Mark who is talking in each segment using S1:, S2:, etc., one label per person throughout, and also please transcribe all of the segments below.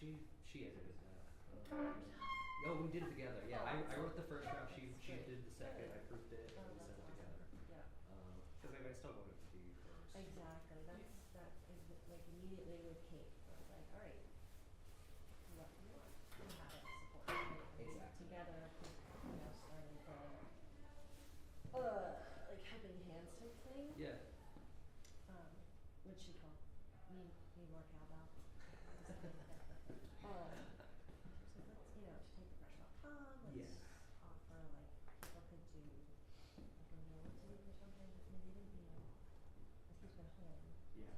S1: she edited that. Oh, we did it together. Yeah, I wrote the first draft. She did the second. I proofed it, and we sent it together.
S2: Yeah.
S1: Because I still wanted it to be first.
S2: Exactly. That is like immediately with Kate. I was like, all right, what do you want? You have it support. Right?
S1: Exactly.
S2: Together, starting from like helping hands type thing.
S1: Yeah.
S2: Which she called me more cowbell. She was like, let's to take the pressure off Tom, let's offer like people could do like a loyalty week or something. I mean they didn't as he's been home.
S1: Yeah.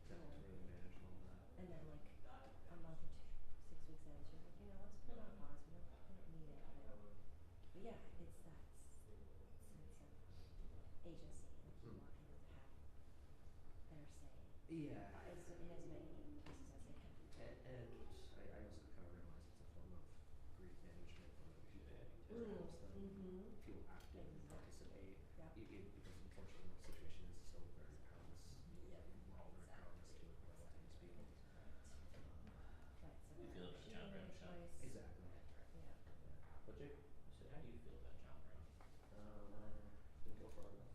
S1: That was really manage all that.
S2: And then like a month or 6 weeks in, she was like, let's put it on pause. We don't need it. But yeah, it's that sense of agency and you want people to have their say.
S1: Yeah.
S2: In as many places as they can.
S1: And I also kind of realize it's a form of grief management that we should add to helps them feel active and participate.
S2: Yeah.
S1: Because unfortunately the situation is so very powerless. We're all very powerless to it, relatively speaking.
S2: Right. So
S3: You feel about John Brown shot?
S1: Exactly.
S2: Yeah.
S1: But Jake?
S3: So how do you feel about John Brown?
S1: Didn't go far enough.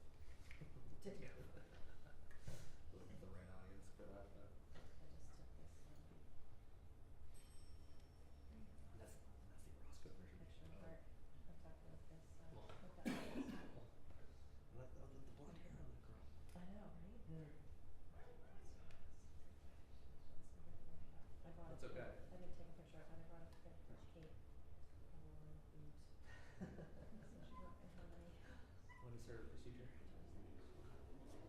S1: Looking for the right audience for that, but
S2: I just took this
S1: that's the Roscoe version.
S2: picture of art. I'm talking about this.
S1: Well.
S2: With that is.
S1: I like the blonde hair on that girl.
S2: I know, right?
S1: Yeah.
S2: I brought
S1: That's okay.
S2: I didn't take a picture, but I brought a picture for Kate. Boobs. So she wrote in how many.
S1: When is her procedure?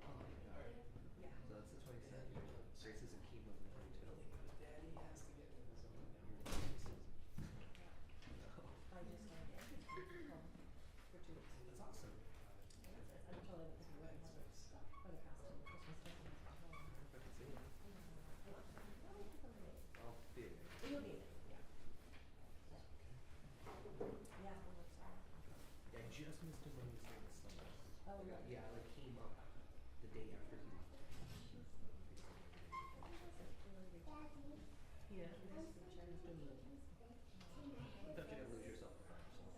S1: Oh my god.
S2: Yeah.
S1: So that's the 27th. Grace is a chemo in the 22.
S4: Daddy has to get in his own
S2: I just started home for 2 weeks.
S1: That's awesome.
S2: I'm totally looking for what I have for the past 2 Christmas Christmas at home.
S1: I can see it. I'll be it.
S2: You'll be there, yeah. Yeah, we'll look sorry.
S1: Yeah, I just missed him when he was in the summer.
S2: Oh,
S1: yeah.
S2: really?
S1: Yeah, I came up the day after he left.
S2: Yeah, this is the Chinese food.
S1: Don't you ever lose yourself in front of yourself.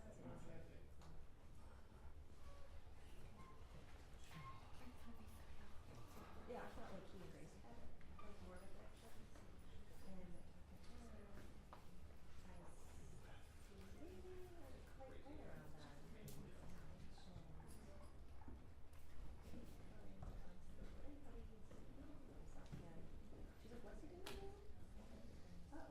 S2: Yeah, I felt like he and Grace had like more of a connection. And I didn't quite play around that. She's like, what's he doing? Oh.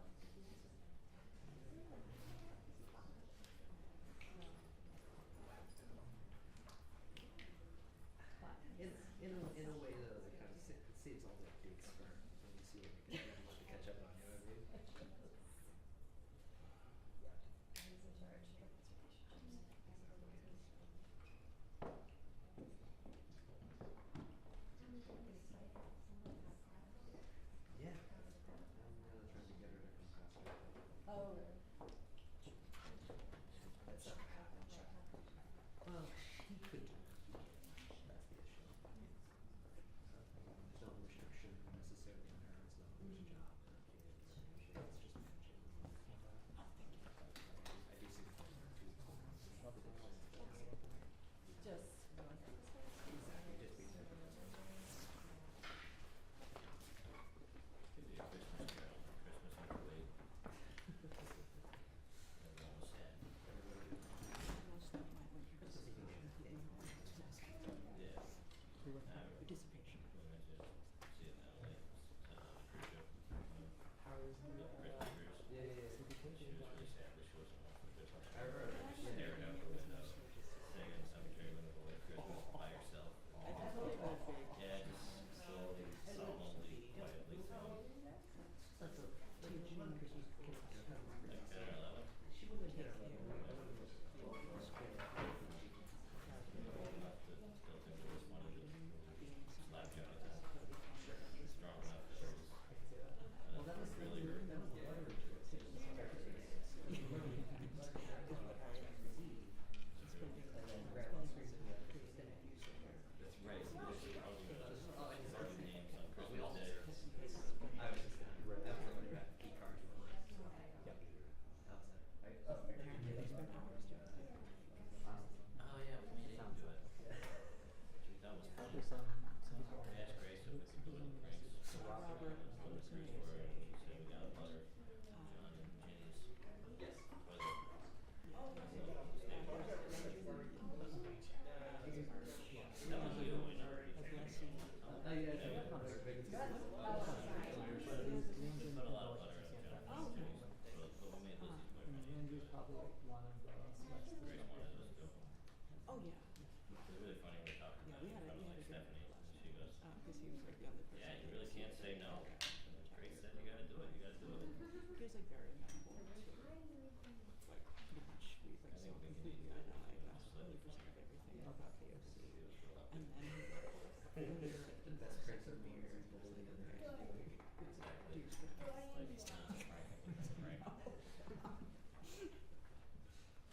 S5: because he was like the other person.
S3: Yeah, you
S5: that
S3: really
S5: was
S3: can't say
S5: like,
S3: no.
S5: okay,
S3: Grace said you gotta do it, you gotta do it.
S5: he was like very amenable to like pretty much we like
S3: I
S5: saw
S3: think we can
S5: completely
S3: eat
S5: eye to
S3: good.
S5: eye about
S3: So,
S5: 100% of everything about KFC. And then he
S1: The best
S5: drank
S1: prince of
S5: some beer and was like, okay,
S3: Exactly.
S5: do your thing.
S3: Like, it's not right. Right.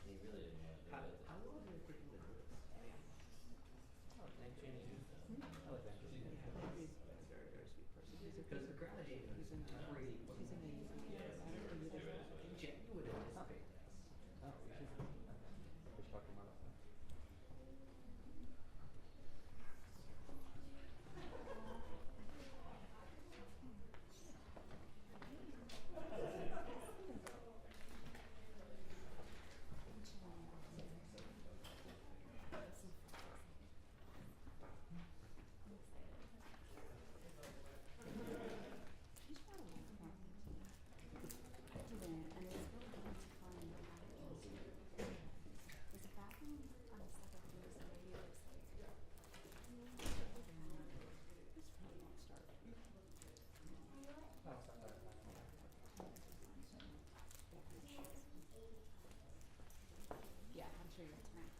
S3: He really didn't want to do it.
S1: How long did it take him to do this?
S3: Oh, thank Jenny.
S1: Oh, thank you.
S5: Yeah, he's a very, very sweet person. He's a
S1: Because gravity is
S5: he's an
S1: great.
S5: he's an
S3: Yeah,
S1: Jen, you would anticipate this.
S6: Oh, we should talk about it.
S2: She's brought a lot of fun. And it's really fun to find the bathroom. There's a bathroom on the second floor, so maybe it looks like.
S5: This probably won't start.
S6: Oh, it's not that bad.
S2: Yeah, I'm sure you're right.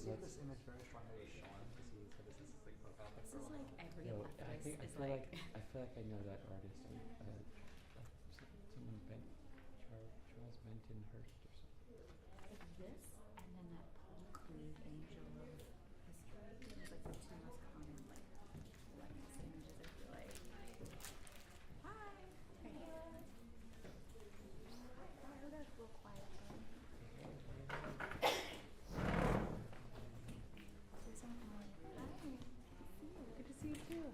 S6: See if this image very strongly was shown because he said this is his like profile pic
S2: This
S6: for a
S2: is
S6: while.
S2: like every
S6: No,
S2: activist
S6: I
S2: is
S6: feel
S2: like.
S6: I feel like I know that artist. Someone Charles Benton Hurst or something.
S2: Like this, and then that Paul Cleave Angel of History. Those like the two most common like likeness images. I feel like. Hi. Hey. Oh, that's a little quiet. Say something like, hi. Good to see you too.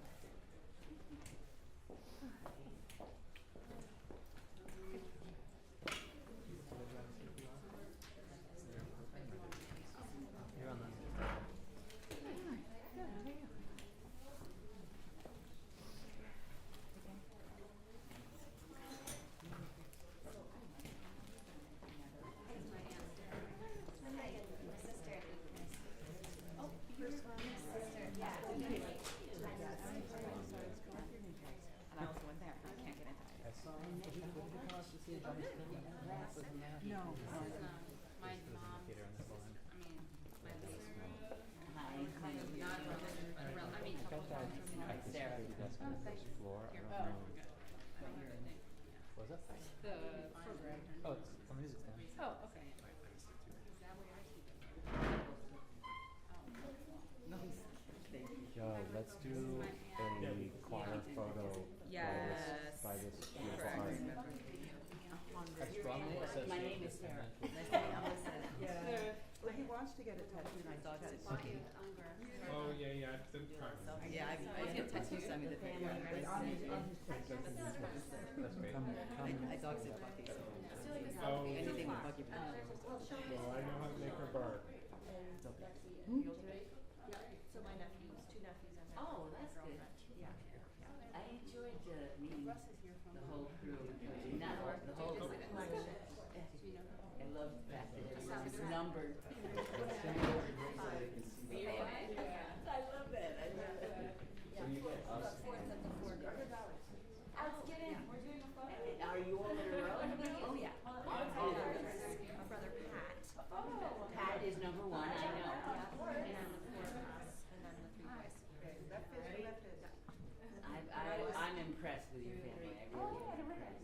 S6: You're on that.
S2: And I also went there. I can't get into it.
S6: I saw him. Did you come out to see Johnny Spring? Was in that?
S5: No.
S7: My
S6: This was in the
S7: mom's,
S6: theater on this line.
S7: I mean, my sister,
S2: Hi.
S7: kind of not related, I mean,
S6: I
S7: couple
S6: got that
S7: times.
S6: at the security desk on the first floor. I don't know.
S7: I don't think,
S6: Was that?
S7: The program.
S6: Oh, it's a music stand.
S7: Oh, okay. Is that where I keep it?
S5: No, thank you.
S6: Yo, let's do a choir photo
S7: Yes.
S6: by this beautiful
S7: Correct.
S6: art. I strongly associate
S5: My name is
S6: this
S5: Sarah.
S6: image with-
S5: Nice to meet you. Yeah. Well, he wants to get it tattooed on his chest.
S8: Oh, yeah, it's been private.
S5: Yeah, I get tattoos. Send me the picture.
S6: That's great.
S5: I dog sit puppies.
S8: Oh,
S5: Anything with Bucky
S8: well, I know how to make her bark.
S2: So my nephews, two nephews and their
S5: Oh, that's good.
S2: girlfriend. Yeah.
S5: I enjoyed meeting the whole crew. Not all, the whole crew. I love the fact that everyone's numbered. I love that. I love that.
S3: So you get us.
S2: Alex, get in. We're doing a photo.
S5: Are you all in a row?
S2: Oh, yeah. Our brother Pat.
S5: Pat is number one, I know.
S2: And then the four of us, and then the three boys.
S5: I'm impressed with your family. I really am impressed.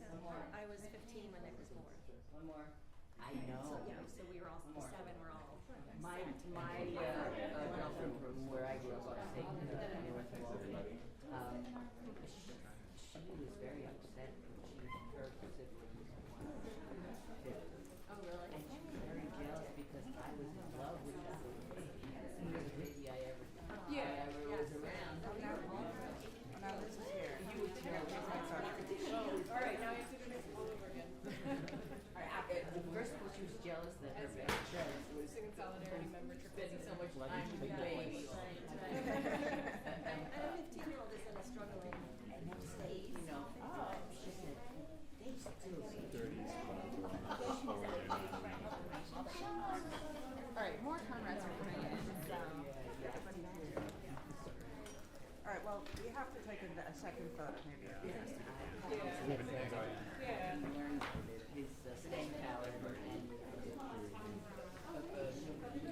S2: I was 15 when Nick was born.
S5: One more. I
S2: So,
S5: know.
S2: yeah, so we were all, the seven were all.
S5: My girlfriend from where I grew up, upstate North Baltimore, she was very upset when her siblings wanted to.
S2: Oh, really?
S5: And she was very jealous because I was in love with the baby I ever was around.
S4: Now this is here.
S5: You would tell me.
S4: All right, now you have to do this all over again.
S5: First of all, she was jealous that her best friend was
S4: Singing Solidarity member
S5: spending so much
S6: Like,
S5: time
S6: you
S5: with
S6: take
S5: the
S6: that
S5: baby.
S2: And a 15-year-old is in a struggling state.
S5: You know, she said, they still see
S6: 30s.
S7: All right, more Conrads are coming in.
S4: All right, well, we have to take a second photo, maybe.
S5: Yeah.
S4: Yeah.
S5: Learned his staying power and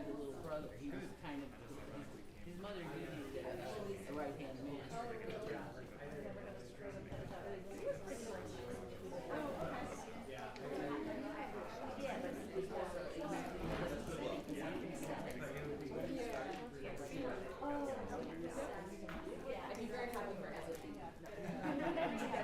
S5: little brother. He was kind of his mother usually a right-hand man. Yeah, but he was also
S7: I'd be very happy for Emily.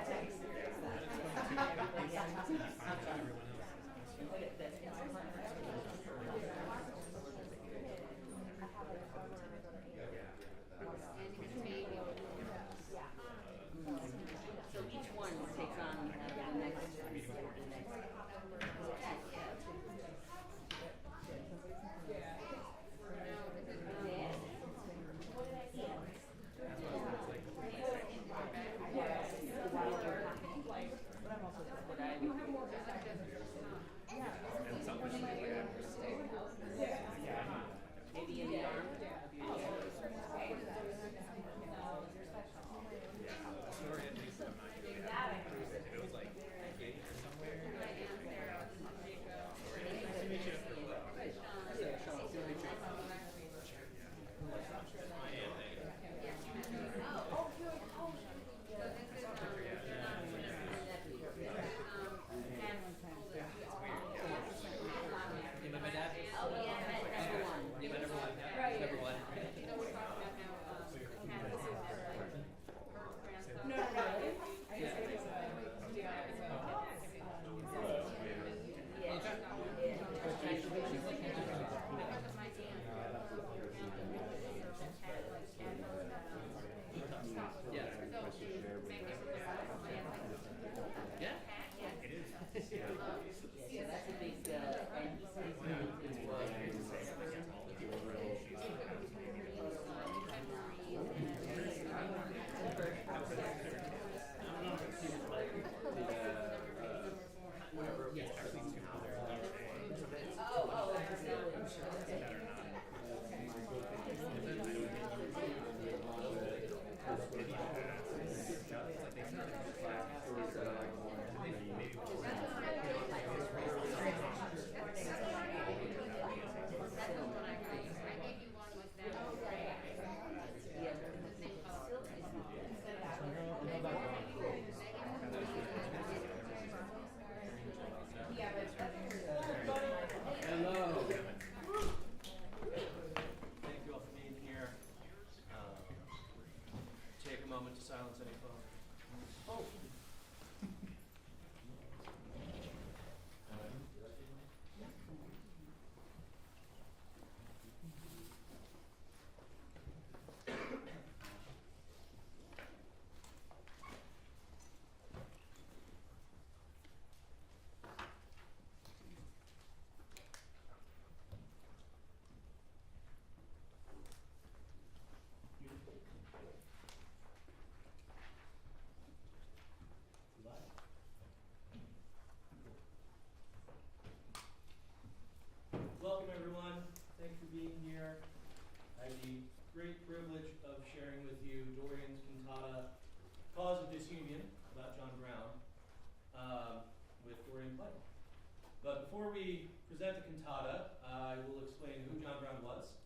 S9: But before we present the cantata, I will explain who John Brown was,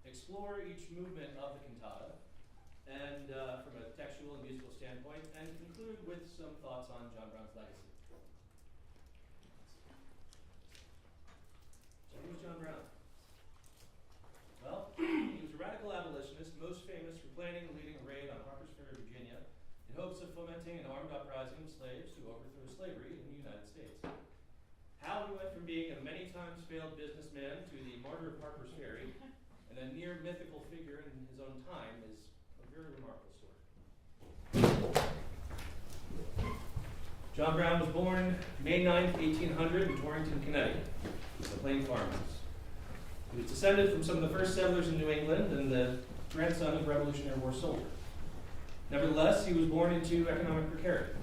S9: explore each movement of the cantata, and from a textual and musical standpoint, and conclude with some thoughts on John Brown's legacy. So who was John Brown? Well, he was a radical abolitionist, most famous for planning and leading a raid on Harper's Ferry, Virginia, in hopes of fomenting an armed uprising of slaves to overthrow slavery in the United States. How he went from being a many times failed businessman to the martyr of Harper's Ferry, and a near mythical figure in his own time, is a very remarkable story. John Brown was born May 9th, 1800 in Torrington, Connecticut, a plain farmhouse. He was descended from some of the first settlers in New England and the grandson of a Revolutionary War soldier. Nevertheless, he was born into economic precarity.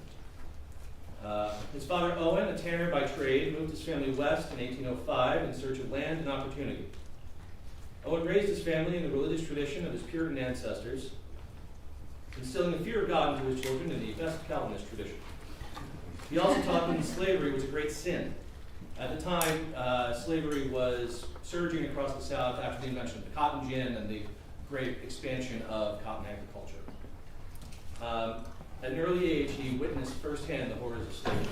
S9: His father, Owen, a tanner by trade, moved his family west in 1805 in search of land and opportunity. Owen raised his family in the religious tradition of his Puritan ancestors, instilling the fear of God into his children in the best Calvinist tradition. He also taught them that slavery was a great sin. At the time, slavery was surging across the South after the invention of the cotton gin and the great expansion of cotton agriculture. At an early age, he witnessed firsthand the horrors of slavery.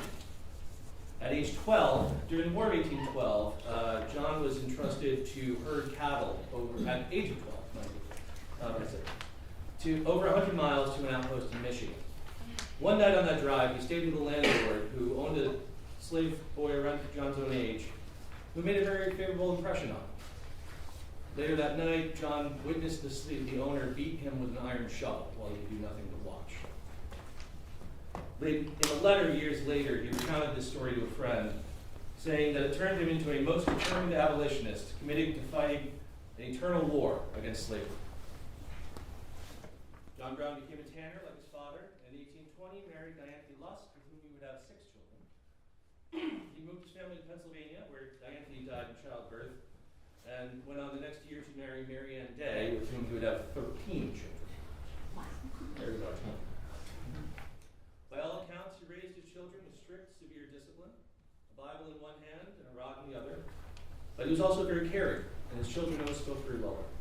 S9: At age 12, during the War of 1812, John was entrusted to herd cattle at the age of 12, to over 100 miles to an outpost in Michigan. One night on that drive, he stayed with a landlord who owned a slave boy around John's own age, who made a very favorable impression on him. Later that night, John witnessed the owner beat him with an iron shovel while he would do nothing but watch. In a letter years later, he recounted this story to a friend, saying that it turned him into a most determined abolitionist, committing to fighting an eternal war against slavery. John Brown became a tanner like his father, and in 1820 married Dianthe Lusk, with whom he would have 6 children. He moved his family to Pennsylvania, where Dianthe died in childbirth, and went on the next year to marry Mary Ann Day, with whom he would have 13 children. Very large number. By all accounts, he raised his children with strict, severe discipline, a Bible in one hand and a rod in the other. But he was also very caring, and his children always spoke very well of him.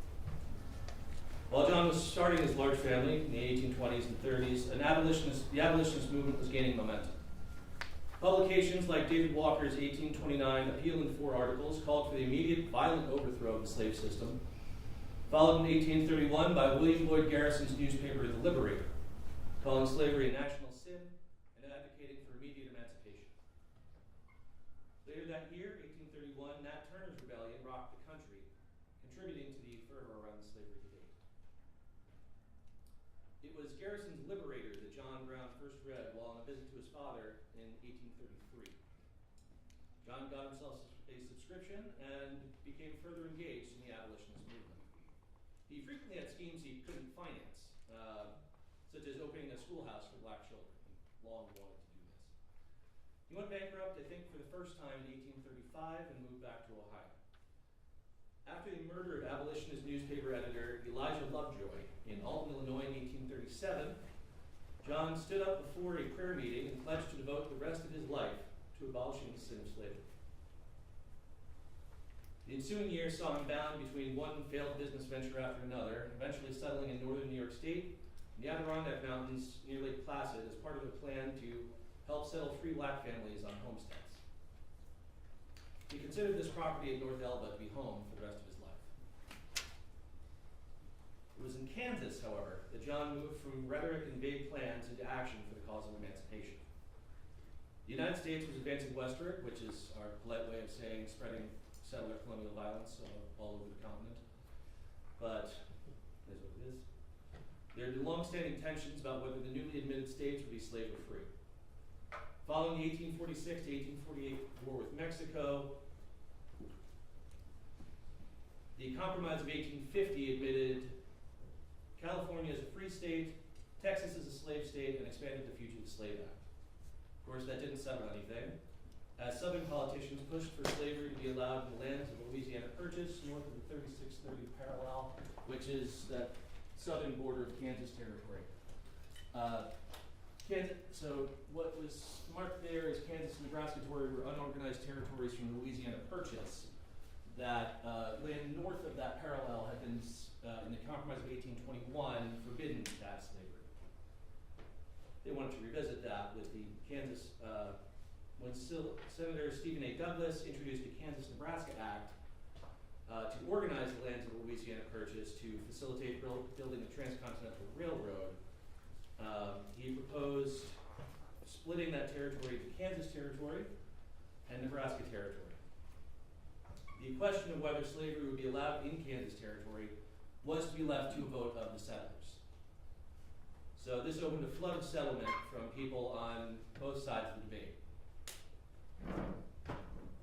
S9: While John was starting his large family in the 1820s and 30s, the abolitionist movement was gaining momentum. Publications like David Walker's 1829 Appeal in 4 Articles called for the immediate violent overthrow of the slave system, followed in 1831 by William Lloyd Garrison's newspaper, The Liberator, calling slavery a national sin and advocating for immediate emancipation. Later that year, 1831, Nat Turner's rebellion rocked the country, contributing to the fervor around the slavery debate. It was Garrison's Liberator that John Brown first read while on a visit to his father in 1833. John got himself a subscription and became further engaged in the abolitionist movement. He frequently had schemes he couldn't finance, such as opening a schoolhouse for black children. He long wanted to do this. He went bankrupt, I think, for the first time in 1835 and moved back to Ohio. After the murder of abolitionist newspaper editor Elijah Lovejoy in Alton, Illinois in 1837, John stood up before a prayer meeting and pledged to devote the rest of his life to abolishing the sin of slavery. The ensuing years saw him bound between one failed business venture after another, eventually settling in northern New York State, the Adirondack Mountains near Lake Placid, as part of a plan to help settle free black families on homesteads. He considered this property at North Elba to be home for the rest of his life. It was in Kansas, however, that John moved from rhetoric and vague plans into action for the cause of emancipation. The United States was advancing westward, which is our polite way of saying spreading settler colonial violence all over the continent. But it is what it is. There had been long-standing tensions about whether the newly admitted states would be slave or free. Following the 1846 to 1848 war with Mexico, the Compromise of 1850 admitted California as a free state, Texas as a slave state, and expanded the Fugitive Slave Act. Of course, that didn't settle anything, as Southern politicians pushed for slavery to be allowed in the lands of Louisiana Purchase, north of the 3630 parallel, which is that southern border of Kansas territory. So what was marked there is Kansas and Nebraska were unorganized territories from the Louisiana Purchase that land north of that parallel had been, in the Compromise of 1821, forbidden to have slavery. They wanted to revisit that with the Kansas, when Senator Stephen A. Douglas introduced the Kansas-Nebraska Act to organize the lands of the Louisiana Purchase to facilitate building the transcontinental railroad. He proposed splitting that territory into Kansas Territory and Nebraska Territory. The question of whether slavery would be allowed in Kansas Territory was to be left to a vote of the settlers. So this opened a flood of settlement from people on both sides of the debate.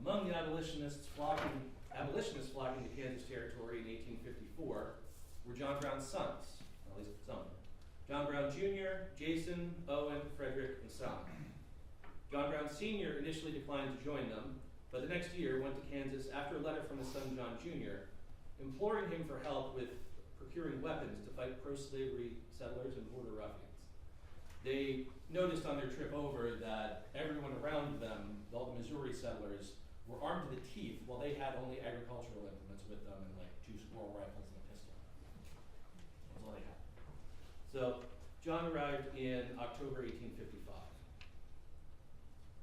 S9: Among the abolitionists flocking to Kansas Territory in 1854 were John Brown's sons, at least some of them. John Brown Jr., Jason, Owen, Frederick, and son. John Brown Sr. initially declined to join them, but the next year went to Kansas after a letter from his son John Jr., imploring him for help with procuring weapons to fight pro-slavery settlers and border ruffians. They noticed on their trip over that everyone around them, all the Missouri settlers, were armed to the teeth while they had only agricultural implements with them and like 2 squirrel rifles and a pistol. That's all they had. So John arrived in October 1855.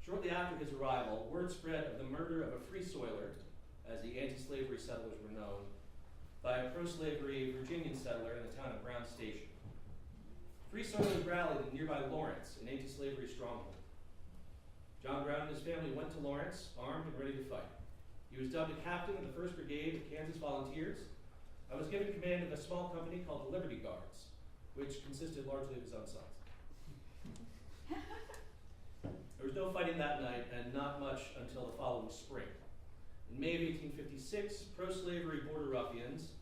S9: Shortly after his arrival, word spread of the murder of a free soiler, as the anti-slavery settlers were known, by a pro-slavery Virginian settler in the town of Brown Station. Free soilers rallied in nearby Lawrence, an anti-slavery stronghold. John Brown and his family went to Lawrence, armed and ready to fight. He was dubbed a captain of the 1st Brigade of Kansas Volunteers and was given command of a small company called the Liberty Guards, which consisted largely of his own sons. There was no fighting that night, and not much until the following spring. In May of 1856, pro-slavery border ruffians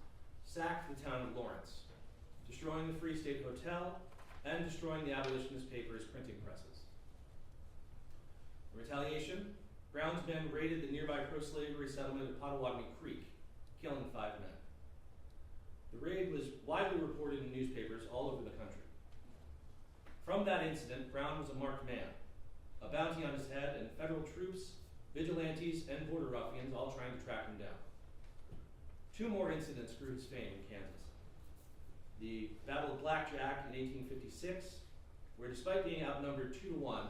S9: sacked the town of Lawrence, destroying the Free State Hotel and destroying the abolitionist paper's printing presses. In retaliation, Brown's men raided the nearby pro-slavery settlement of Pottawatomie Creek, killing 5 men. The raid was widely reported in newspapers all over the country. From that incident, Brown was a marked man, a bounty on his head, and federal troops, vigilantes, and border ruffians all trying to track him down. 2 more incidents grew his fame in Kansas. The Battle of Blackjack in 1856, where despite being outnumbered 2-1,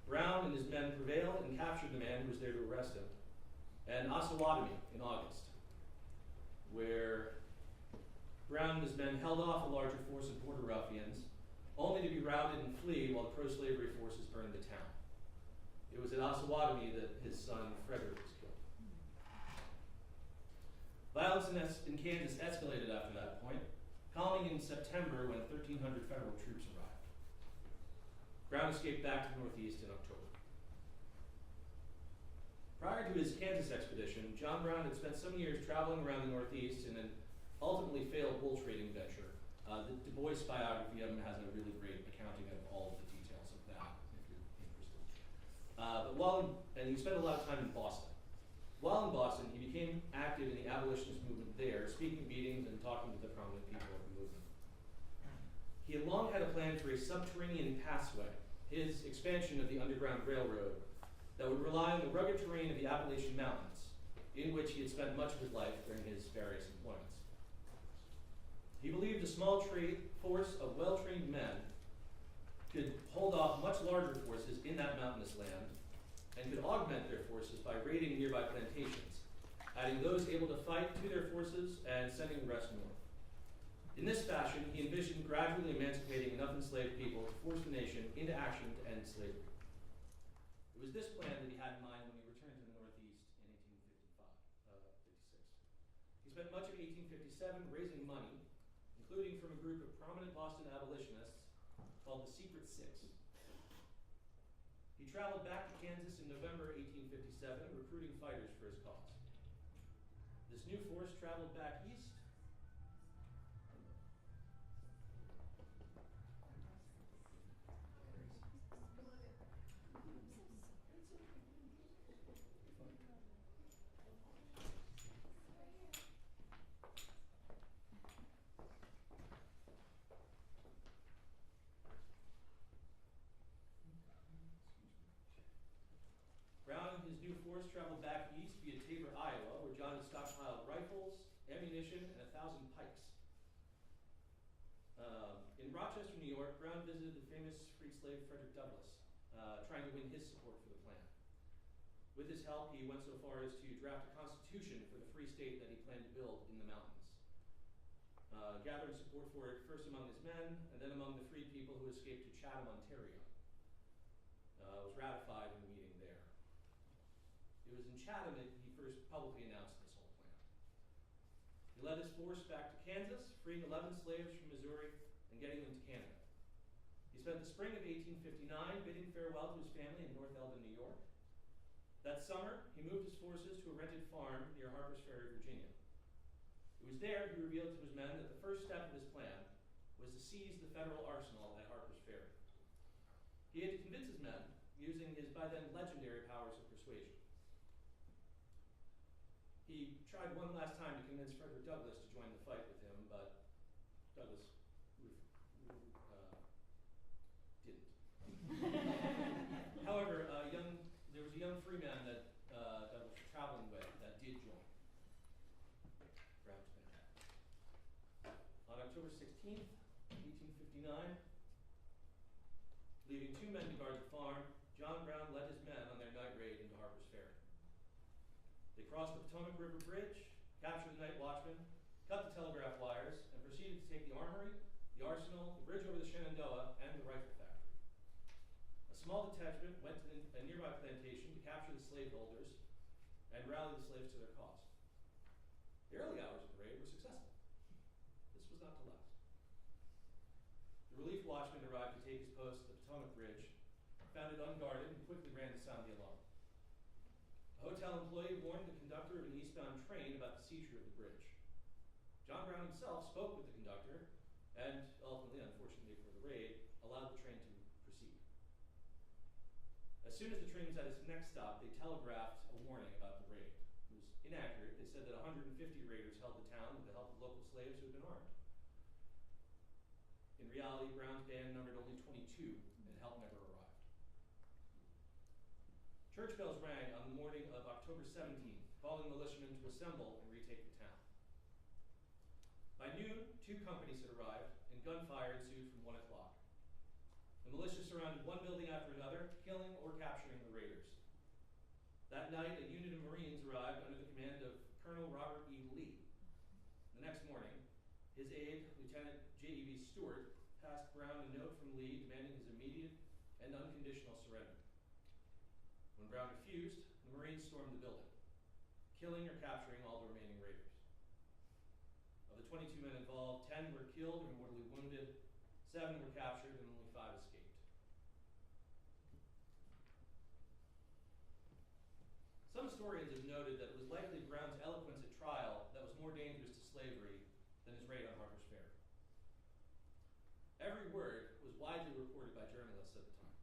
S9: Brown and his men prevailed and captured the man who was there to arrest him. And Osawatomie in August, where Brown and his men held off a larger force of border ruffians, only to be routed and flee while the pro-slavery forces burned the town. It was at Osawatomie that his son Frederick was killed. Violence in Kansas escalated after that point, calming in September when 1,300 federal troops arrived. Brown escaped back to the Northeast in October. Prior to his Kansas expedition, John Brown had spent some years traveling around the Northeast in an ultimately failed wool trading venture. The Du Bois biography of him has a really great accounting of all of the details of that, if you're interested. And he spent a lot of time in Boston. While in Boston, he became active in the abolitionist movement there, speaking at meetings and talking to the prominent people of the movement. He had long had a plan for a subterranean passway, his expansion of the Underground Railroad, that would rely on the rugged terrain of the Appalachian Mountains, in which he had spent much of his life during his various employments. He believed a small force of well-trained men could hold off much larger forces in that mountainous land and could augment their forces by raiding nearby plantations, adding those able to fight to their forces and sending the rest north. In this fashion, he envisioned gradually emancipating enough enslaved people to force the nation into action to end slavery. It was this plan that he had in mind when he returned to the Northeast in 1856. He spent much of 1857 raising money, including from a group of prominent Boston abolitionists called the Secret Six. He traveled back to Kansas in November 1857, recruiting fighters for his cause. This new force traveled back east leading the force traveled back east via Tabor, Iowa, where John had stockpiled rifles, ammunition, and 1,000 pikes. In Rochester, New York, Brown visited the famous free slave Frederick Douglass, trying to win his support for the plan. With his help, he went so far as to draft a constitution for the free state that he planned to build in the mountains. Gathering support for it first among his men, and then among the free people who escaped to Chatham, Ontario. It was ratified in a meeting there. It was in Chatham that he first publicly announced this whole plan. He led his force back to Kansas, freeing 11 slaves from Missouri and getting them to Canada. He spent the spring of 1859 bidding farewell to his family in North Eldon, New York. That summer, he moved his forces to a rented farm near Harper's Ferry, Virginia. It was there he revealed to his men that the first step of his plan was to seize the federal arsenal at Harper's Ferry. He had to convince his men using his by then legendary powers of persuasion. He tried one last time to convince Frederick Douglass to join the fight with him, but Douglass didn't. However, there was a young free man that Douglass was traveling with that did join. Brown's band. On October 16th, 1859, leaving 2 men to guard the farm, John Brown led his men on their night raid into Harper's Ferry. They crossed the Potomac River Bridge, captured the night watchman, cut the telegraph wires, and proceeded to take the armory, the arsenal, the bridge over the Shenandoah, and the rifle factory. A small detachment went to a nearby plantation to capture the slaveholders and rally the slaves to their cause. The early hours of the raid were successful. This was not to last. The relief watchman arrived to take his post at the Potomac Bridge, found it unguarded, and quickly ran to sound the alarm. A hotel employee warned the conductor of an eastbound train about the seizure of the bridge. John Brown himself spoke with the conductor and ultimately, unfortunately for the raid, allowed the train to proceed. As soon as the train was at its next stop, they telegraphed a warning about the raid. It was inaccurate. They said that 150 raiders held the town with the help of local slaves who had been armed. In reality, Brown's band numbered only 22, and help never arrived. Church bells rang on the morning of October 17th, calling militiamen to assemble and retake the town. By noon, 2 companies had arrived, and gunfire ensued from 1 o'clock. The militia surrounded one building after another, killing or capturing the raiders. That night, a unit of Marines arrived under the command of Colonel Robert E. Lee. The next morning, his aide, Lieutenant J.E.B. Stewart, passed Brown a note from Lee demanding his immediate and unconditional surrender. When Brown refused, the Marines stormed the building, killing or capturing all the remaining raiders. Of the 22 men involved, 10 were killed or mortally wounded, 7 were captured, and only 5 escaped. Some historians have noted that it was likely Brown's eloquence at trial that was more dangerous to slavery than his raid on Harper's Ferry. Every word was widely reported by journalists at the time.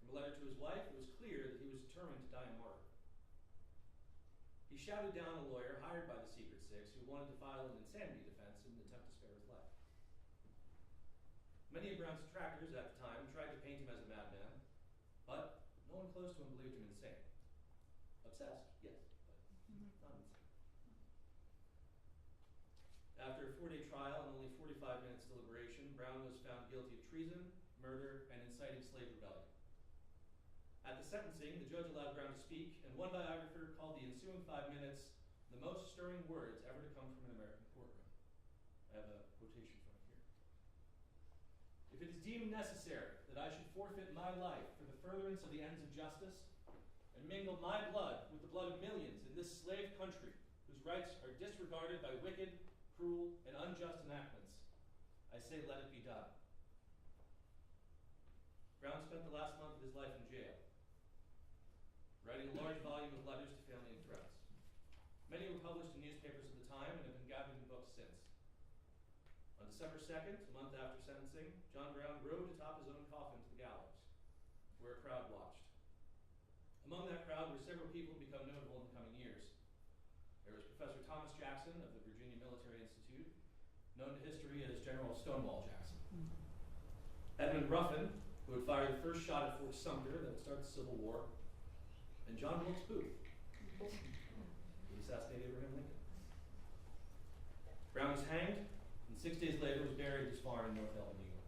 S9: From a letter to his wife, it was clear that he was determined to die a martyr. He shouted down a lawyer hired by the Secret Six who wanted to file an insanity defense in an attempt to spare his life. Many of Brown's detractors at the time tried to paint him as a madman, but no one close to him believed him insane. Obsessed, yes, but not insane. After a 4-day trial and only 45 minutes deliberation, Brown was found guilty of treason, murder, and inciting slave rebellion. At the sentencing, the judge allowed Brown to speak, and one biographer called the ensuing 5 minutes the most stirring words ever to come from an American courtroom. I have a quotation from it here. If it is deemed necessary that I should forfeit my life for the furtherance of the ends of justice, and mingle my blood with the blood of millions in this slave country whose rights are disregarded by wicked, cruel, and unjust enactments, I say let it be done. Brown spent the last month of his life in jail, writing a large volume of letters to family and friends. Many were published in newspapers at the time and have been gathered in books since. On December 2nd, a month after sentencing, John Brown rode atop his own coffin to the gallows, where a crowd watched. Among that crowd were several people who become notable in the coming years. There was Professor Thomas Jackson of the Virginia Military Institute, known to history as General Stonewall Jackson. Edmund Ruffin, who had fired the first shot at Fort Sumter that would start the Civil War. and John Wilkes Booth, who assassinated Abraham Lincoln. Brown was hanged, and 6 days later was buried at his farm in North Elton, New York.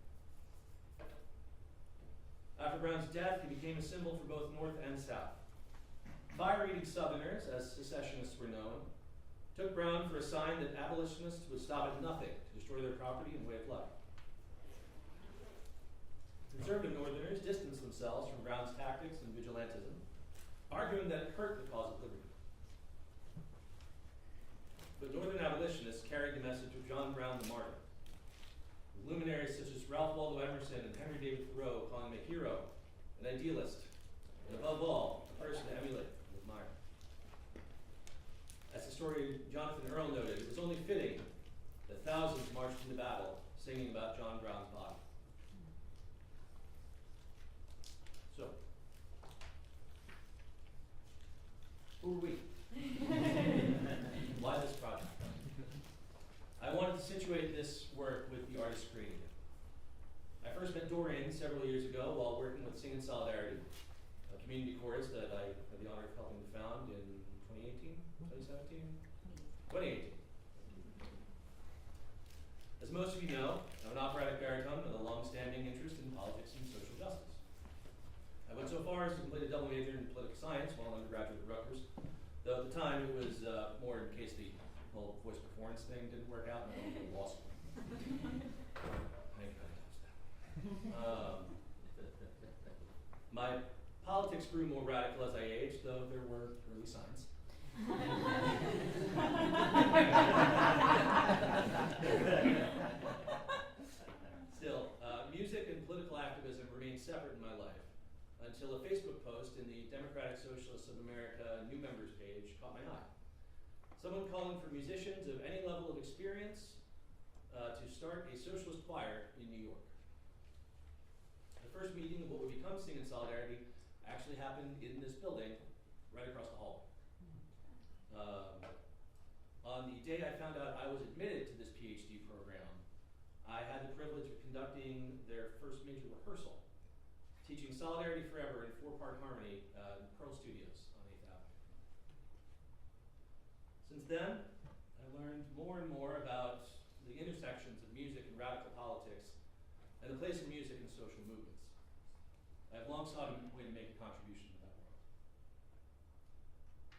S9: After Brown's death, he became a symbol for both North and South. Fire-eating Southerners, as secessionists were known, took Brown for a sign that abolitionists would stop at nothing to destroy their property and way of life. Conservative Northerners distanced themselves from Brown's tactics and vigilantism, arguing that it hurt the cause of liberty. But Northern abolitionists carried the message of John Brown the martyr, with luminaries such as Ralph Waldo Emerson and Henry David Thoreau calling him a hero, an idealist, and above all, a person to emulate and admire. As historian Jonathan Earl noted, it was only fitting that thousands marched into battle singing about John Brown's body. So, who are we? Why this project? I wanted to situate this work with the artist creating it. I first met Dorian several years ago while working with Sing in Solidarity, a community chorus that I had the honor of helping to found in 2018, 2017? 2018. As most of you know, I'm an operatic baritone with a long-standing interest in politics and social justice. I went so far as to complete a double major in political science while an undergraduate at Rutgers, though at the time it was more in case the whole voice performance thing didn't work out and I went to law school. My politics grew more radical as I aged, though there were early signs. Still, music and political activism remained separate in my life until a Facebook post in the Democratic Socialists of America new members page caught my eye. Someone calling for musicians of any level of experience to start a socialist choir in New York. The first meeting of what would become Sing in Solidarity actually happened in this building right across the hall. On the day I found out I was admitted to this PhD program, I had the privilege of conducting their first major rehearsal, teaching Solidarity Forever in 4-part harmony in Pearl Studios on 8th Avenue. Since then, I learned more and more about the intersections of music and radical politics and the place of music in social movements. I have long sought a way to make a contribution to that world.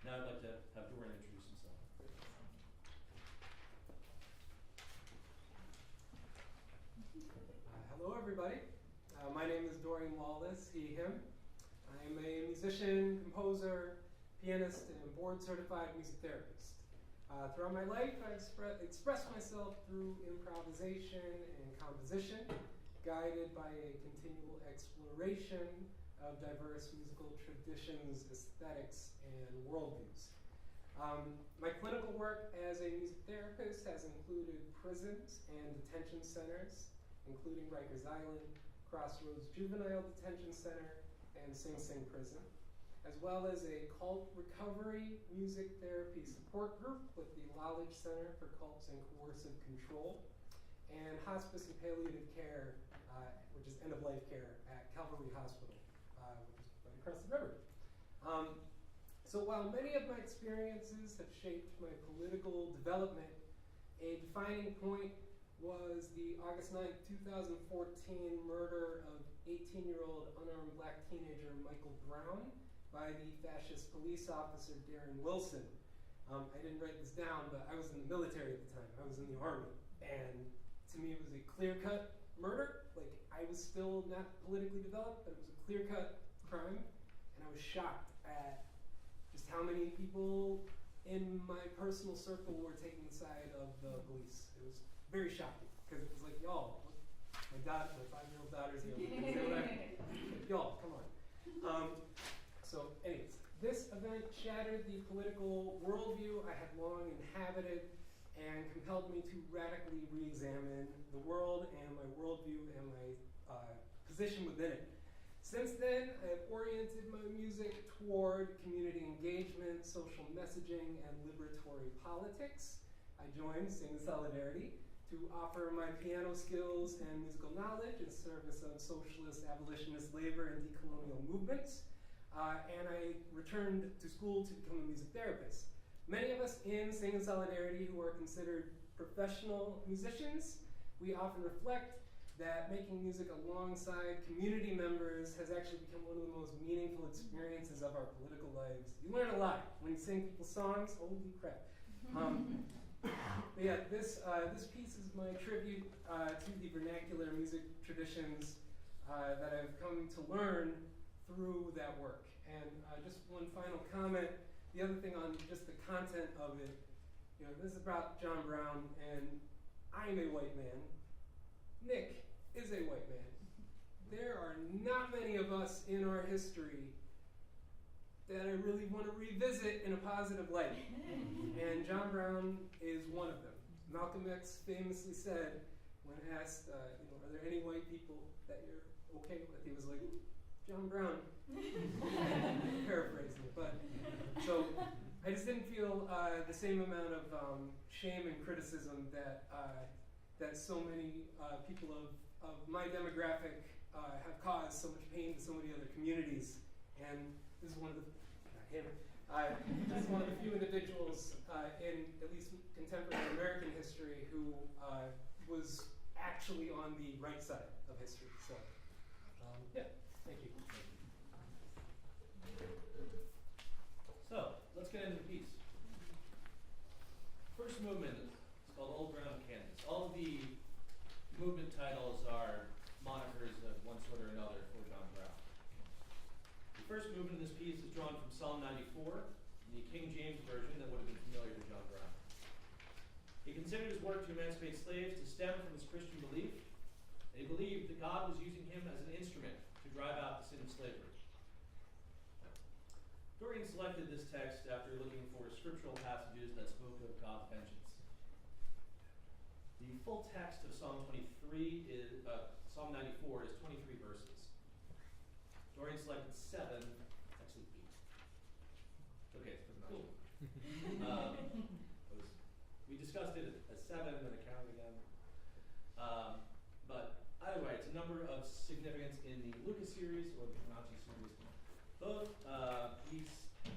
S9: Now I'd like to have Dorian introduce himself.
S10: Hello, everybody. My name is Dorian Wallace, he, him. I'm a musician, composer, pianist, and board-certified music therapist. Throughout my life, I've expressed myself through improvisation and composition, guided by a continual exploration of diverse musical traditions, aesthetics, and worldviews. My clinical work as a music therapist has included prisons and detention centers, including Rikers Island, Crossroads Juvenile Detention Center, and Sing Sing Prison, as well as a cult recovery music therapy support group with the Lalage Center for Cults and Coercive Control, and hospice and palliative care, which is end-of-life care at Calvary Hospital, which is right across the river. So while many of my experiences have shaped my political development, a defining point was the August 9th, 2014 murder of 18-year-old unarmed black teenager Michael Brown by the fascist police officer Darren Wilson. I didn't write this down, but I was in the military at the time. I was in the Army. And to me, it was a clear-cut murder. Like, I was still not politically developed, but it was a clear-cut crime. And I was shocked at just how many people in my personal circle were taking the side of the police. It was very shocking, because it was like, y'all, my 5-year-old daughter's here. Like, y'all, come on. So anyways, this event shattered the political worldview I had long inhabited and compelled me to radically re-examine the world and my worldview and my position within it. Since then, I have oriented my music toward community engagement, social messaging, and liberatory politics. I joined Sing in Solidarity to offer my piano skills and musical knowledge in service of socialist, abolitionist labor, and decolonial movements. and I returned to school to become a music therapist. Many of us in Singing Solidarity who are considered professional musicians, we often reflect that making music alongside community members has actually become one of the most meaningful experiences of our political lives. You learn a lot when you sing people's songs. Holy crap. But yeah, this piece is my tribute to the vernacular music traditions that I've come to learn through that work. And just one final comment. The other thing on just the content of it, you know, this is about John Brown, and I'm a white man. Nick is a white man. There are not many of us in our history that I really want to revisit in a positive light. And John Brown is one of them. Malcolm X famously said, when asked, are there any white people that you're okay with? He was like, John Brown. Paraphrasing it, but so I just didn't feel the same amount of shame and criticism that that so many people of my demographic have caused so much pain to so many other communities. And this is one of the this is one of the few individuals in at least contemporary American history who was actually on the right side of history. So yeah, thank you.
S9: So, let's get into the piece. First movement is called Old Brown Canvas. All of the movement titles are monikers of one sort or another for John Brown. The first movement of this piece is drawn from Psalm 94, the King James Version that would have been familiar to John Brown. He considered his work to emancipate slaves to stem from his Christian belief, and he believed that God was using him as an instrument to drive out the sin of slavery. Dorian selected this text after looking for scriptural passages that spoke of God's vengeance. The full text of Psalm 94 is 23 verses. Dorian selected 7, actually 8. Okay, it's cool. We discussed it as 7, then I counted again. But either way, it's a number of significance in the Lucas series or the Connolly series. Both, he's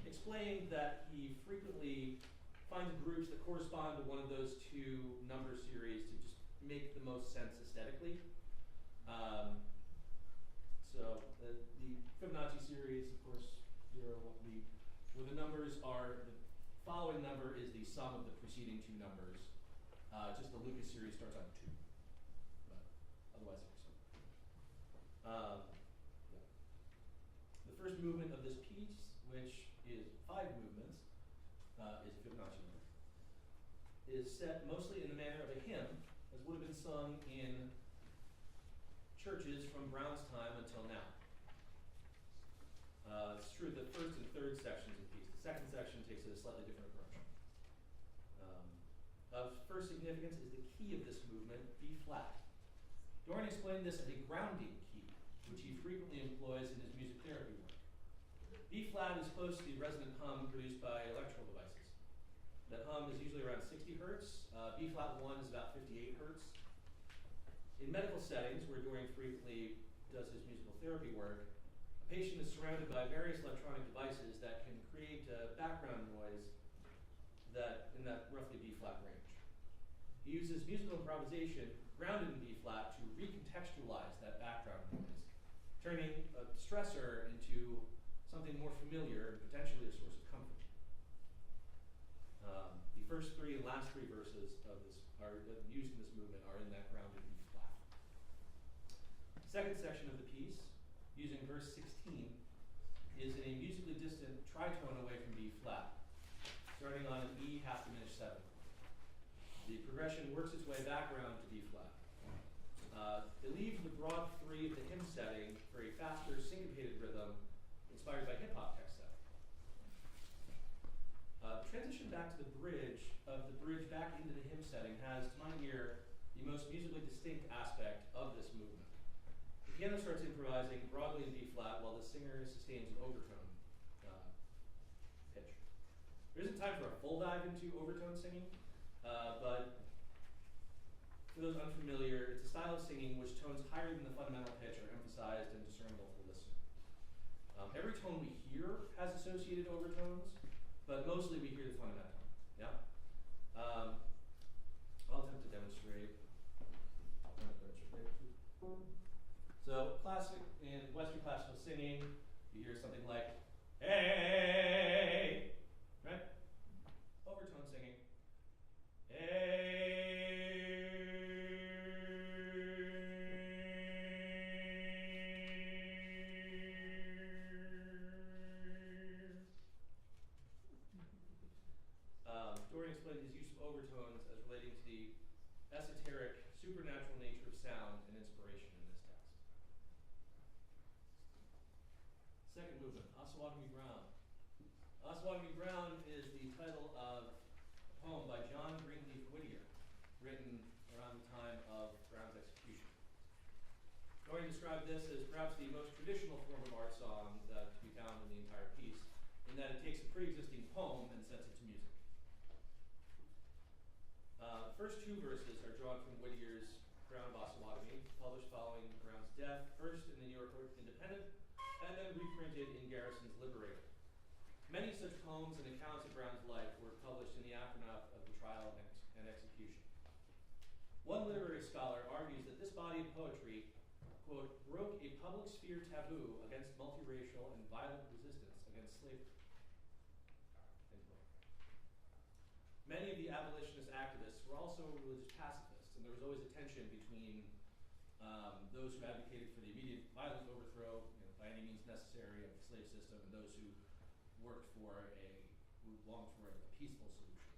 S9: explained that he frequently finds groups that correspond to one of those two number series to just make the most sense aesthetically. So the Fibonacci series, of course, 0, 1, where the numbers are, the following number is the sum of the preceding two numbers. Just the Lucas series starts on 2, but otherwise it's yeah. The first movement of this piece, which is 5 movements, is a Fibonacci number, is set mostly in the manner of a hymn, as would have been sung in churches from Brown's time until now. It's true the first and third sections of the piece. The second section takes a slightly different approach. Of first significance is the key of this movement, B flat. Dorian explained this as a grounding key, which he frequently employs in his music therapy work. B flat is close to the resonant hum produced by electrical devices. That hum is usually around 60 hertz. B flat 1 is about 58 hertz. In medical settings, where Dorian frequently does his musical therapy work, a patient is surrounded by various electronic devices that can create background noise that in that roughly B flat range. He uses musical improvisation grounded in B flat to recontextualize that background noise, turning a stressor into something more familiar and potentially a source of comfort. The first 3 and last 3 verses of this are used in this movement are in that grounded B flat. Second section of the piece, using verse 16, is in a musically distant tritone away from B flat, starting on an E half diminished 7. The progression works its way back around to B flat. It leaves the broad 3 of the hymn setting for a faster syncopated rhythm inspired by hip hop text setting. Transition back to the bridge back into the hymn setting has, to my ear, the most musically distinct aspect of this movement. The piano starts improvising broadly in B flat while the singer sustains an overtone pitch. There isn't time for a full dive into overtone singing, but for those unfamiliar, it's a style of singing which tones higher than the fundamental pitch are emphasized and discernible to the listener. Every tone we hear has associated overtones, but mostly we hear the fundamental. Yeah? I'll attempt to demonstrate. So, classic in Western classical singing, you hear something like, hey, right? Overtone singing. Hey. Dorian explained his use of overtones as relating to the esoteric, supernatural nature of sound and inspiration in this text. Second movement, Osawatomie Brown. Osawatomie Brown is the title of a poem by John Greenleaf Whittier, written around the time of Brown's execution. Dorian described this as perhaps the most traditional form of art song that to be found in the entire piece, in that it takes a pre-existing poem and sets it to music. The first two verses are drawn from Whittier's Brown of Osawatomie, published following Brown's death, first in the New York Independent, and then reprinted in Garrison's Liberator. Many such poems and accounts of Brown's life were published in the aftermath of the trial and execution. One literary scholar argues that this body of poetry, quote, broke a public sphere taboo against multiracial and violent resistance against slavery. Many of the abolitionist activists were also religious pacifists, and there was always a tension between those who advocated for the immediate violent overthrow, by any means necessary, of the slave system, and those who longed for a peaceful solution.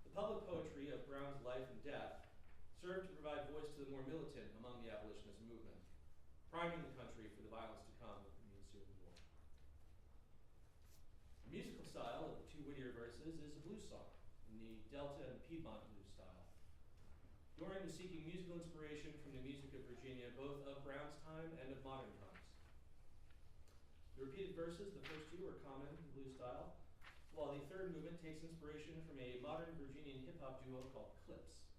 S9: The public poetry of Brown's life and death served to provide voice to the more militant among the abolitionist movement, priming the country for the violence to come with the ensuing war. The musical style of the two Whittier verses is a blues song, in the Delta and Piedmont blues style. Dorian was seeking musical inspiration from the music of Virginia, both of Brown's time and of modern times. The repeated verses, the first two, are common in blues style, while the third movement takes inspiration from a modern Virginian hip-hop duo called Clips.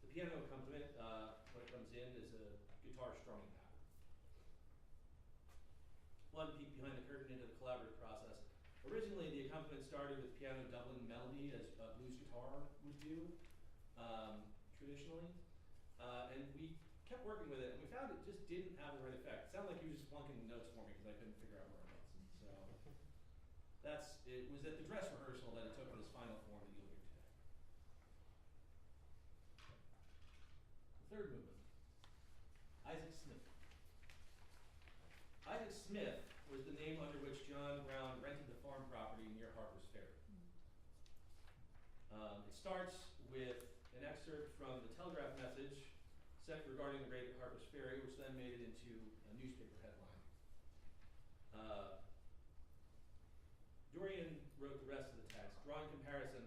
S9: The piano accompaniment, when it comes in, is a guitar strumming pattern. One peek behind the curtain into the collaborative process. Originally, the accompaniment started with piano doubling melody, as a blues guitar would do, traditionally. And we kept working with it, and we found it just didn't have the right effect. It sounded like he was just flunking the notes for me because I couldn't figure out where it was. So it was at the dress rehearsal that it took this final form that you'll hear today. The third movement, Isaac Smith. Isaac Smith was the name under which John Brown rented the farm property near Harper's Ferry. It starts with an excerpt from the telegraph message sent regarding the raid at Harper's Ferry, which then made it into a newspaper headline. Dorian wrote the rest of the text, drawing comparison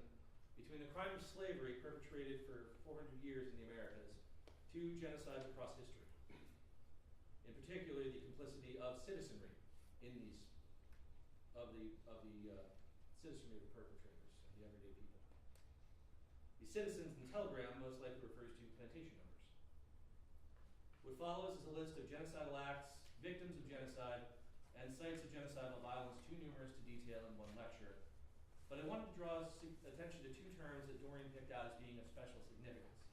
S9: between the crime of slavery perpetrated for 400 years in the Americas to genocides across history. In particular, the complicity of citizenry in these, citizenry of the perpetrators and the everyday people. The citizens in the telegram most likely refers to plantation owners. What follows is a list of genocidal acts, victims of genocide, and sites of genocidal violence too numerous to detail in one lecture. But I wanted to draw attention to two terms that Dorian picked out as being of special significance: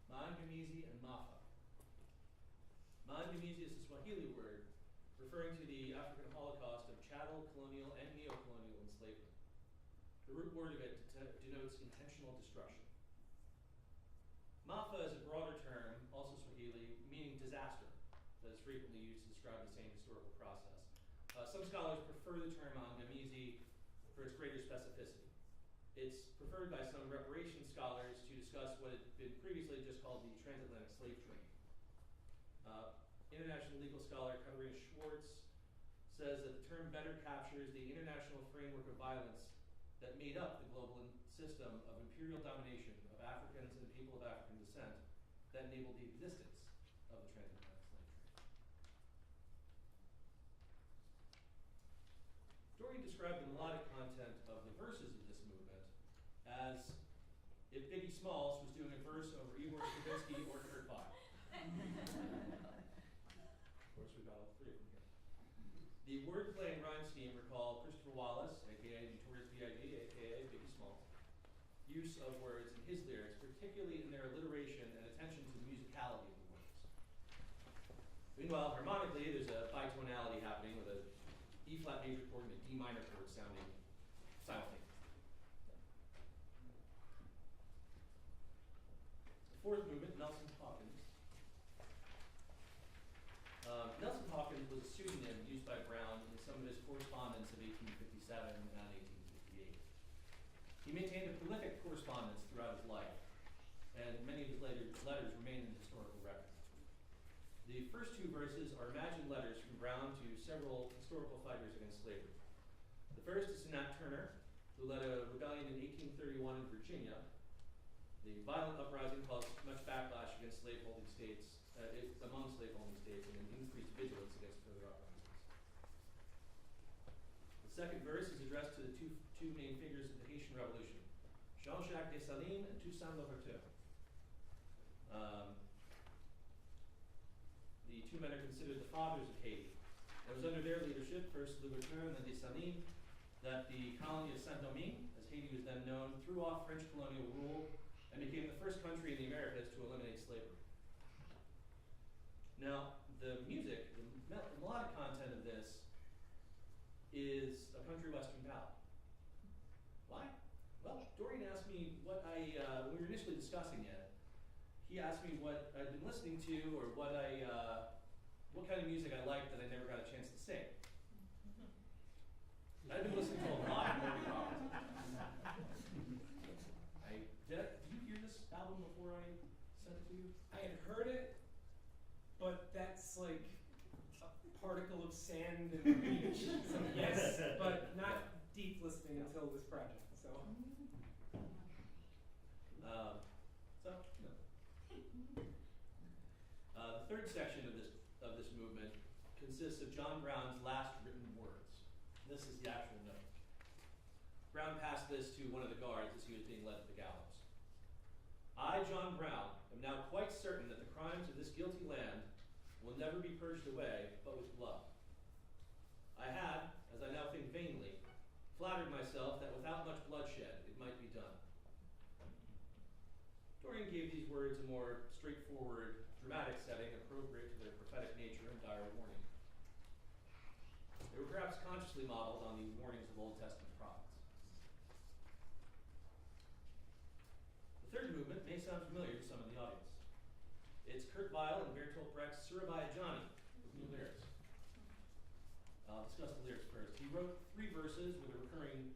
S9: maangamizi and mafa. Maangamizi is a Swahili word referring to the African Holocaust of chattel, colonial, and neo-colonial enslavement. The root word of it denotes intentional destruction. Mafa is a broader term, also Swahili, meaning disaster, that is frequently used to describe the same historical process. Some scholars prefer the term angamizi for its greater specificity. It's preferred by some reparations scholars to discuss what had been previously just called the transatlantic slave trade. International legal scholar Katarina Schwartz says that the term better captures the international framework of violence that made up the global system of imperial domination of Africans and people of African descent that enabled the existence of the transatlantic slave trade. Dorian described the melodic content of the verses of this movement as if Biggie Smalls was doing a verse over Igor Stravinsky or Kurt Weill. Of course, we got all three of them here. The wordplay and rhyme scheme recall Christopher Wallace, aka Notorious B.I.G., aka Biggie Smalls, use of words in his lyrics, particularly in their alliteration and attention to the musicality of the words. Meanwhile, harmonically, there's a bitonality happening with a E flat major chord and a D minor chord sounding simultaneously. The fourth movement, Nelson Hawkins. Nelson Hawkins was a pseudonym used by Brown in some of his correspondence of 1857 and 1858. He maintained a prolific correspondence throughout his life, and many of his letters remain in the historical record. The first two verses are imagined letters from Brown to several historical fighters against slavery. The first is to Nat Turner, who led a rebellion in 1831 in Virginia. The violent uprising caused much backlash against slaveholding states, among slaveholding states, and an increased vigilance against further uprisings. The second verse is addressed to the two main figures of the Haitian Revolution, Jean-Jacques Dessalines and Toussaint Louverture. The two men are considered the fathers of Haiti. It was under their leadership, first Louverture and then Dessalines, that the colony of Saint-Domingue, as Haiti was then known, threw off French colonial rule and became the first country in the Americas to eliminate slavery. Now, the music, the melodic content of this is a country western ballad. Why? Well, Dorian asked me what when we were initially discussing it, he asked me what I'd been listening to or what kind of music I liked that I never got a chance to sing. I've been listening to a lot of Morgan Wallen. Did you hear this album before I sent it to you?
S10: I had heard it, but that's like a particle of sand in the beach. So yes, but not deep listening until this project. So.
S9: The third section of this movement consists of John Brown's last written words. This is the actual note. Brown passed this to one of the guards as he was being led to the gallows. I, John Brown, am now quite certain that the crimes of this guilty land will never be purged away but with blood. I had, as I now think vainly, flattered myself that without much bloodshed it might be done. Dorian gave these words a more straightforward, dramatic setting appropriate to their prophetic nature and dire warning. They were perhaps consciously modeled on the warnings of Old Testament prophets. The third movement may sound familiar to some of the audience. It's Kurt Weill and Bertolt Brecht's Surabaya Johnny with new lyrics. I'll discuss the lyrics first. He wrote 3 verses with a recurring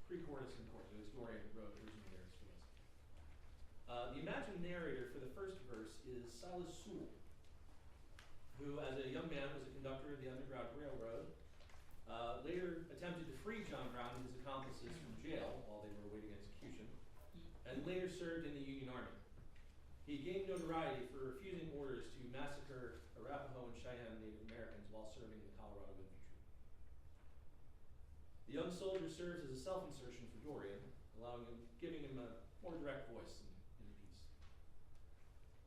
S9: pre-chorus and chorus. It was Dorian who wrote original lyrics for this. The imagined narrator for the first verse is Silas Sewell, who as a young man was a conductor of the Underground Railroad, later attempted to free John Brown and his accomplices from jail while they were awaiting execution, and later served in the Union Army. He gained notoriety for refusing orders to massacre Arapaho and Cheyenne Native Americans while serving in the Colorado Infantry. The young soldier serves as a self-insertion for Dorian, giving him a more direct voice in the piece.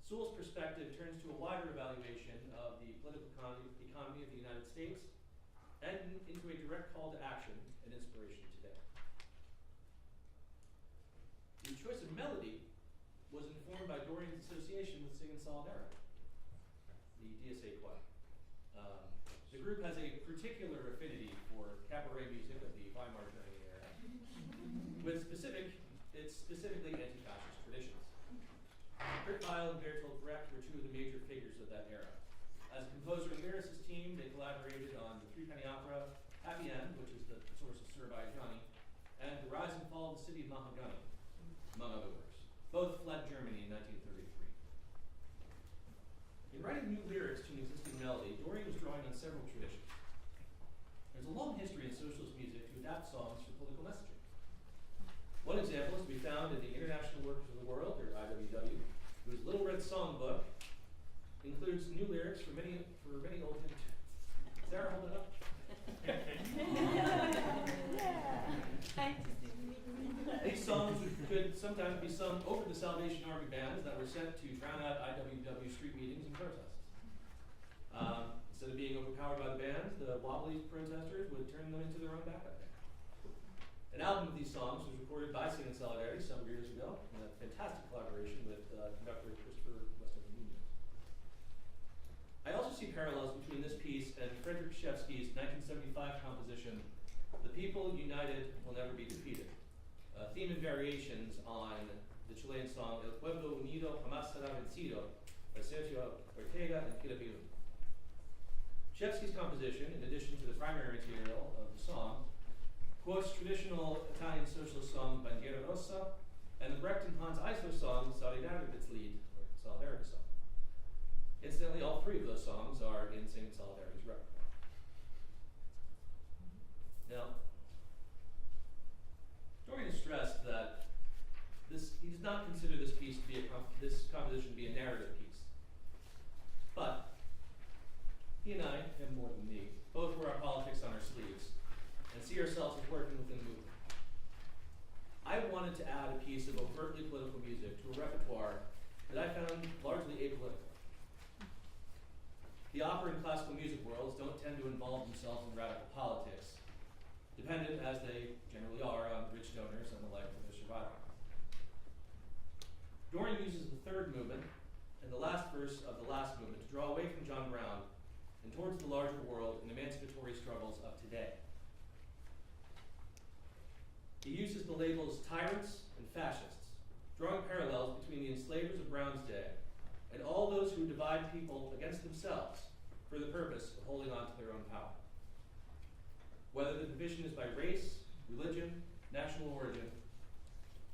S9: Sewell's perspective turns to a wider evaluation of the political economy of the United States and into a direct call to action and inspiration today. The choice of melody was informed by Dorian's association with Sing and Solidarity, the DSA choir. The group has a particular affinity for cabaret music of the Weimar Germany era, with specifically anti-fascist traditions. Kurt Weill and Bertolt Brecht were 2 of the major figures of that era. As a composer and lyricist team, they collaborated on the Threepenny Opera, Happy End, which is the source of Surabaya Johnny, and The Rise and Fall of the City of Mahagani, among other works. Both fled Germany in 1933. In writing new lyrics to an existing melody, Dorian was drawing on several traditions. There's a long history in socialist music to adapt songs for political messaging. One example is to be found in the International Workers of the World, or IWW, whose Little Red Songbook includes new lyrics for many old hymn tunes. Sarah, hold it up. These songs could sometimes be sung over the Salvation Army bands that were sent to drown out IWW street meetings and protests. Instead of being overpowered by the band, the wobbly protesters would turn them into their own backup band. An album of these songs was recorded by Singing Solidarity several years ago in a fantastic collaboration with conductor Christopher Westover Munoz. I also see parallels between this piece and Frederick Shevsky's 1975 composition, The People United Will Never Be Defeated, a theme and variations on the Chilean song El Pueblo Unido Jamás Será Vencido by Sergio Ortega and Quilapayún. Shevsky's composition, in addition to the primary material of the song, quotes traditional Italian socialist song Bandiera Rossa and the Brecht and Hans Eisler song Solidaritätslied, or Solidarity Song. Incidentally, all three of those songs are in Singing Solidarity's repertoire. Now, Dorian has stressed that he does not consider this piece to be this composition to be a narrative piece. But he and I, him more than me, both wear our politics on our sleeves and see ourselves as working within the movement. I wanted to add a piece of overtly political music to a repertoire that I found largely apolitical. The opera and classical music worlds don't tend to involve themselves in radical politics, dependent as they generally are on rich donors and the like for their survival. Dorian uses the third movement and the last verse of the last movement to draw away from John Brown and towards the larger world and emancipatory struggles of today. He uses the labels tyrants and fascists, drawing parallels between the enslavers of Brown's day and all those who divide people against themselves for the purpose of holding on to their own power. Whether the division is by race, religion, national origin,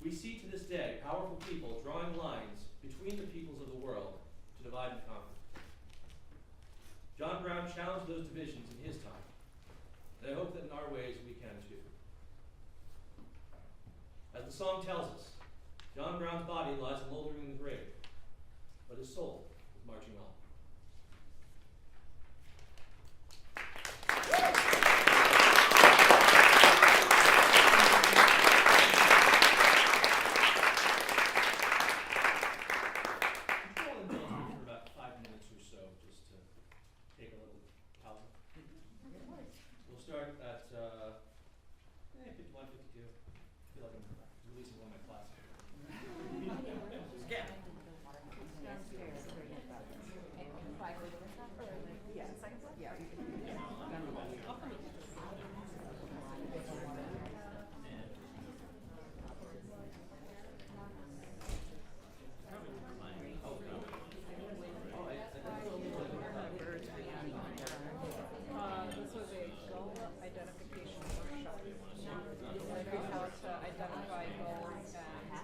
S9: we see to this day powerful people drawing lines between the peoples of the world to divide and conquer. John Brown challenged those divisions in his time, and I hope that in our ways we can too. As the song tells us, John Brown's body lies moldering in the grave, but his soul is marching on.
S7: Identify goals and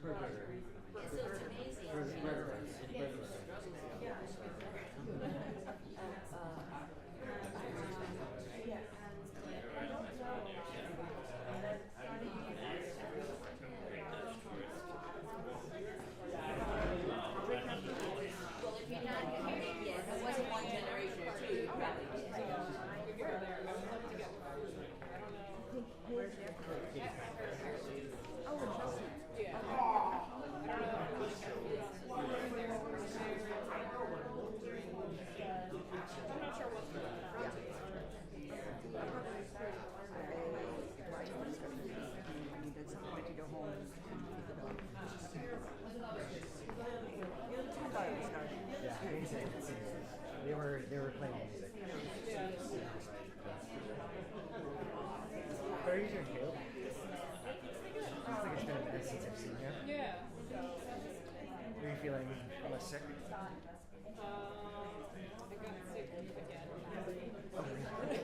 S6: burger.
S2: It's amazing.
S6: Burger.
S5: Well, if you're not, yeah, if it wasn't one generation or two, you probably did.
S7: If you go there, I would love to get one. I don't know. Where's your yeah. Oh, in Chelsea. Yeah. I don't know. Like, I'm not sure what's going on.
S4: When you did something to go home and keep it up. I thought it was hard.
S6: Yeah, amazing. They were playing music.
S7: Yeah.
S6: How are you doing, Caleb? Seems like it's been a minute since I've seen you.
S7: Yeah.
S6: Are you feeling less sick?
S7: I got sick again.
S6: Oh, really?
S7: But it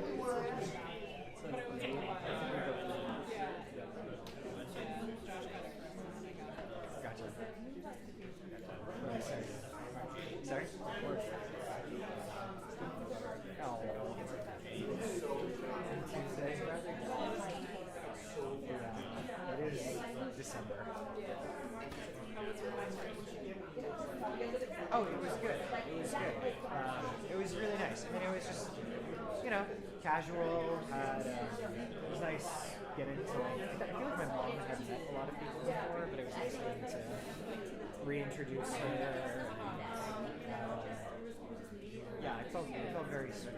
S7: was a while. Yeah. Josh got it first and then I got it.
S6: Gotcha. Really sorry. Sorry? Oh. Tuesday? Yeah. It is December.
S7: How was your night?
S6: Oh, it was good. It was good. It was really nice. I mean, it was just, casual. It was nice getting to I feel like my mom had met a lot of people before, but it was nice getting to reintroduce her. Yeah, it felt very sweet.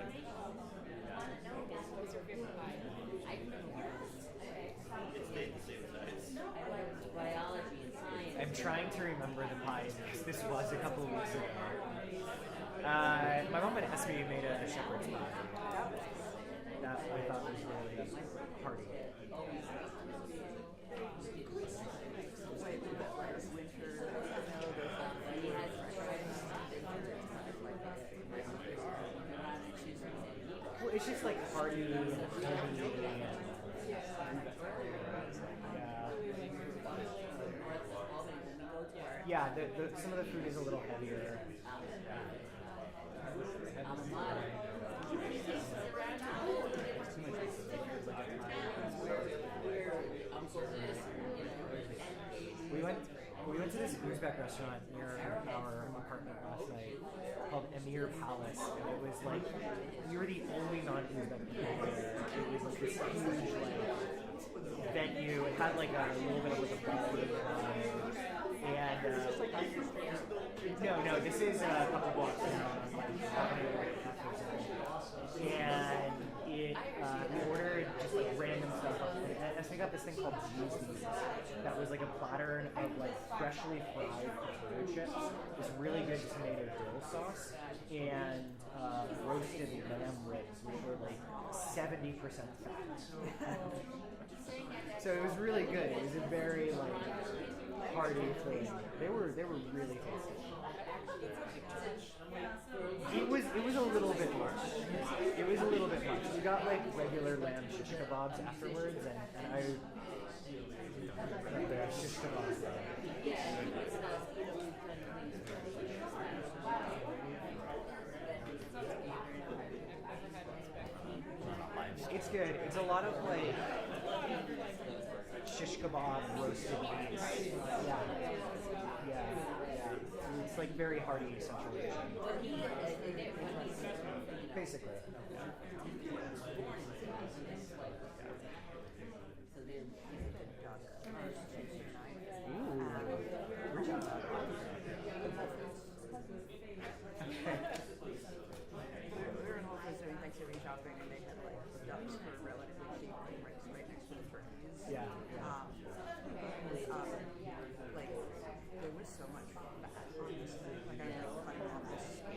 S7: What was your favorite pie?
S5: Biology and science.
S6: I'm trying to remember the pies because this was a couple of weeks ago. My mom had asked me to make a shepherd's pie. That I thought was really hearty. Well, it's just like hearty and homey and yeah, some of the food is a little heavier. We went to this Uzbek restaurant near our apartment last night called Emir Palace, and it was like we were the only non-Uzbek people there. It was like this huge like venue. It had like a little bit of like a ballroom vibe. And no, this is a couple blocks down, and it we ordered just like random stuff. And we got this thing called Juicies that was like a platter of like freshly fried potato chips, this really good tomato dill sauce, and roasted lamb ribs, which were like 70% fat. So it was really good. It was a very like hearty thing. They were really tasty. It was a little bit much. It was a little bit much. We got like regular lamb shish kebabs afterwards, and I the shish kebabs. It's good. It's a lot of like shish kebab roasted meats. Yeah. It's like very hearty Central Asian. Basically. Ooh. Where'd you
S4: We were in Whole Foods doing Thanksgiving shopping, and they had like ducks for relatively cheap, right next to the turkeys.
S6: Yeah.
S4: Like there was so much fat on this thing. Like I was like cutting off this. I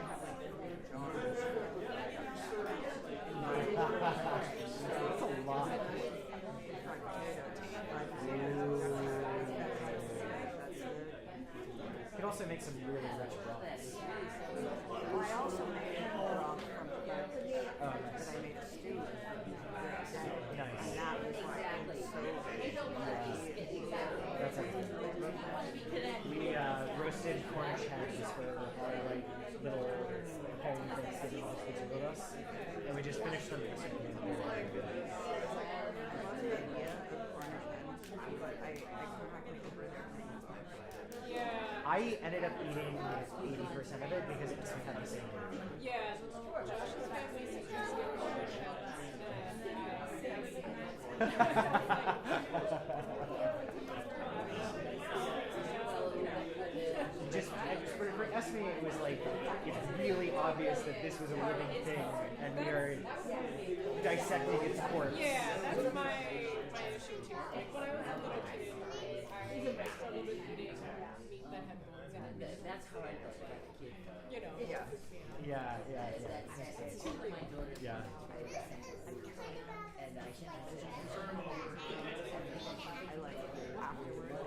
S4: had like 4 jars.
S6: That's a lot.
S4: Fried potatoes.
S6: You can also make some really rich broths.
S4: Well, I also made broth from cabbage that I made a stew with the other day.
S6: Nice.
S4: And that was like so good.
S6: That's from Esme.
S7: Yeah.
S6: I ended up eating 80% of it because Esme had the same name.
S7: Yeah. Josh's family suggested
S6: just for Esme, it was like it's really obvious that this was a living thing, and we are dissecting its corpse.
S7: Yeah, that's my issue too. Like when I was a little kid, I struggled with eating meat that had bones in it.
S5: That's how I felt like a kid.
S7: You know.
S4: Yeah.
S6: Yeah.
S5: That's my daughter.
S6: Yeah.
S5: And I can't.
S4: I like it afterwards.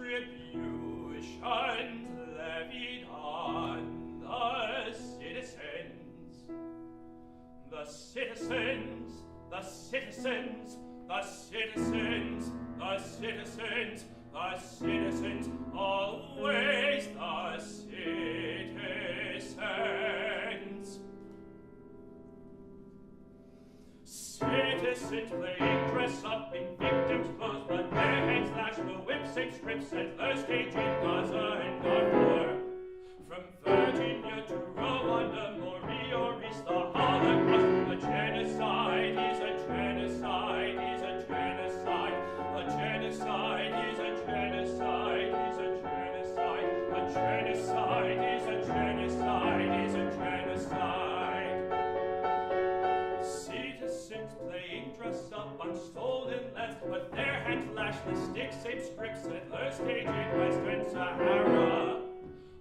S11: retributions levied on the citizens. The citizens, the citizens, the citizens, the citizens, the citizens, always the citizens. Citizens playing dress up in victims' clothes, but their heads lashed, the whips and strips, and the stage in Gaza and Darfur. From Virginia to Rwanda, Moriori's the Holocaust. A genocide is a genocide is a genocide. A genocide is a genocide is a genocide. A genocide is a genocide is a genocide. Citizens playing dress up on stolen lands, but their hands lashed the sticks, apes, scripts, and the stage in Western Sahara.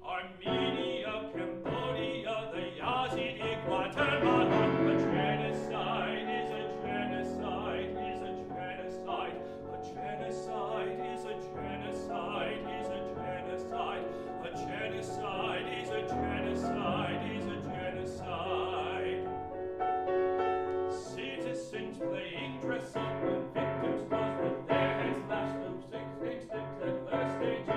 S11: Armenia, Cambodia, the Yazidi, Guatemala. A genocide is a genocide is a genocide. A genocide is a genocide is a genocide. A genocide is a genocide is a genocide. Citizens playing dress up when victims close with their heads lashed, those six sticks and the stage.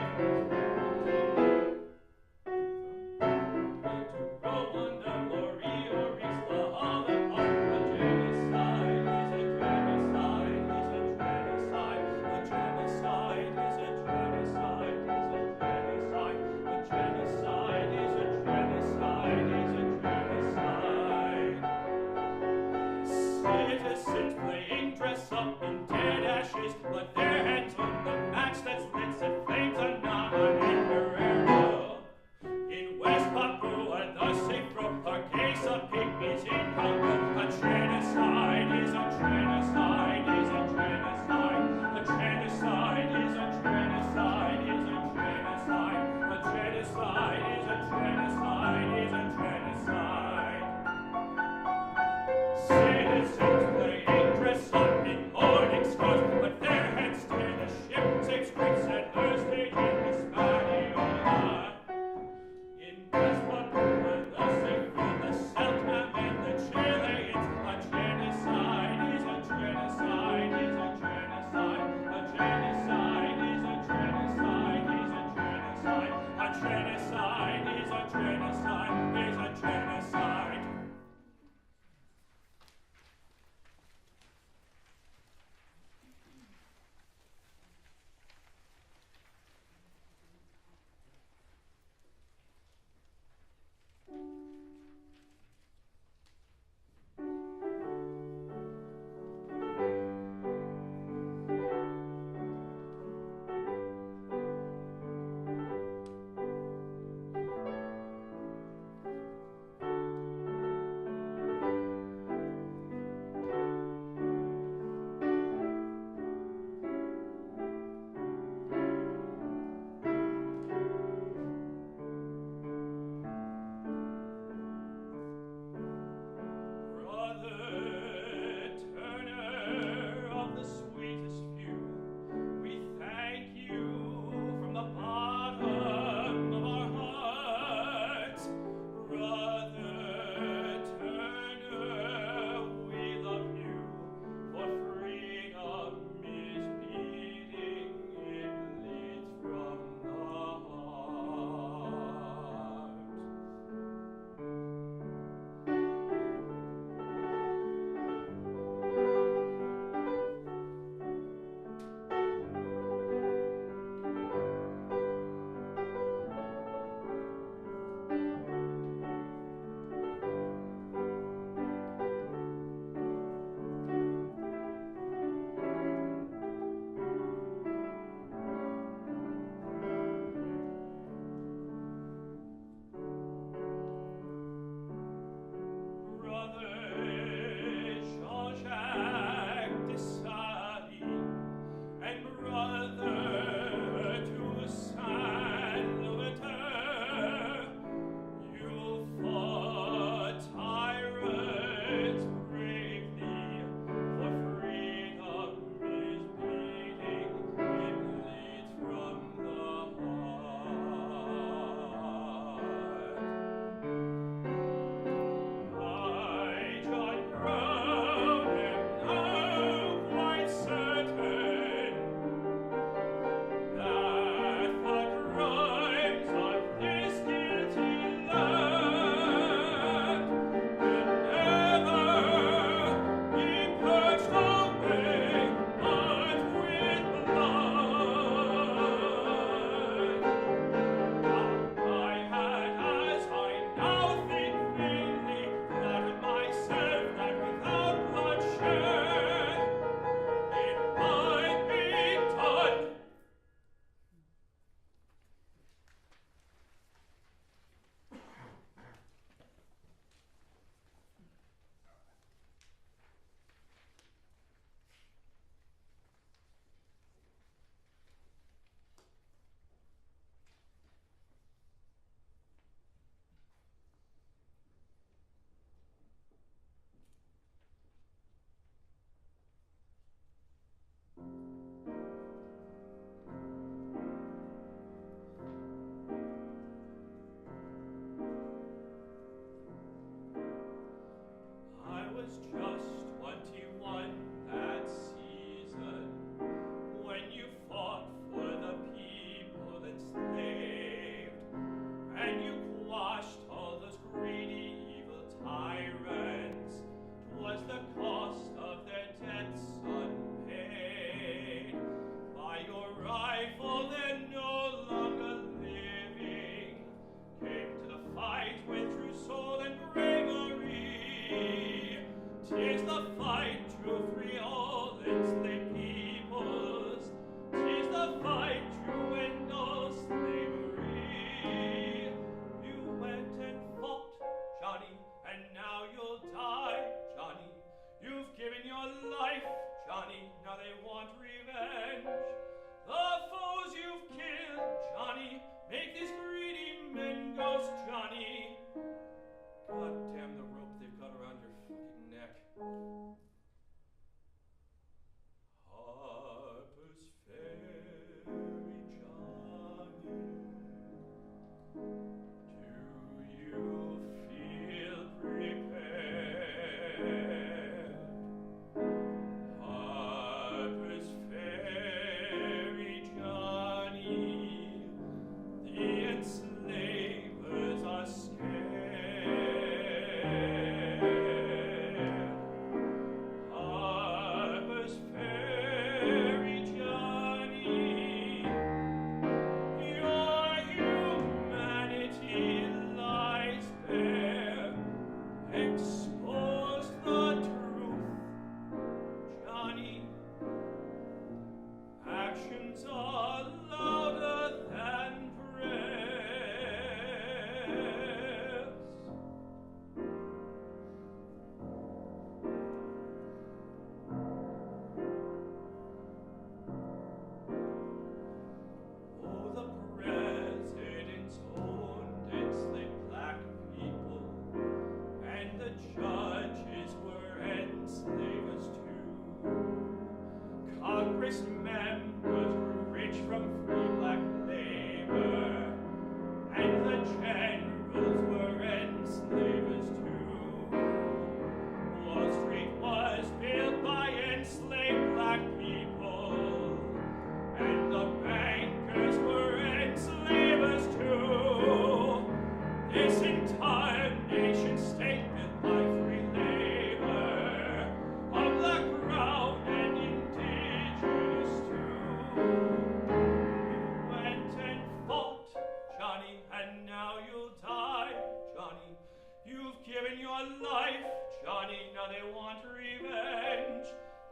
S11: now they want revenge.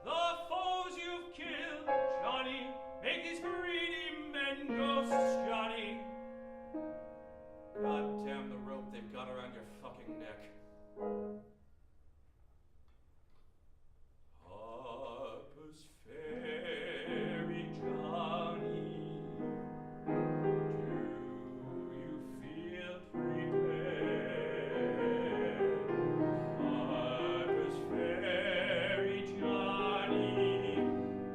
S11: The foes you've killed, Johnny, make these greedy men ghosts, Johnny. God damn the rope they've got around your fucking neck. Harper's Ferry, Johnny, do you feel prepared? Harper's Ferry, Johnny,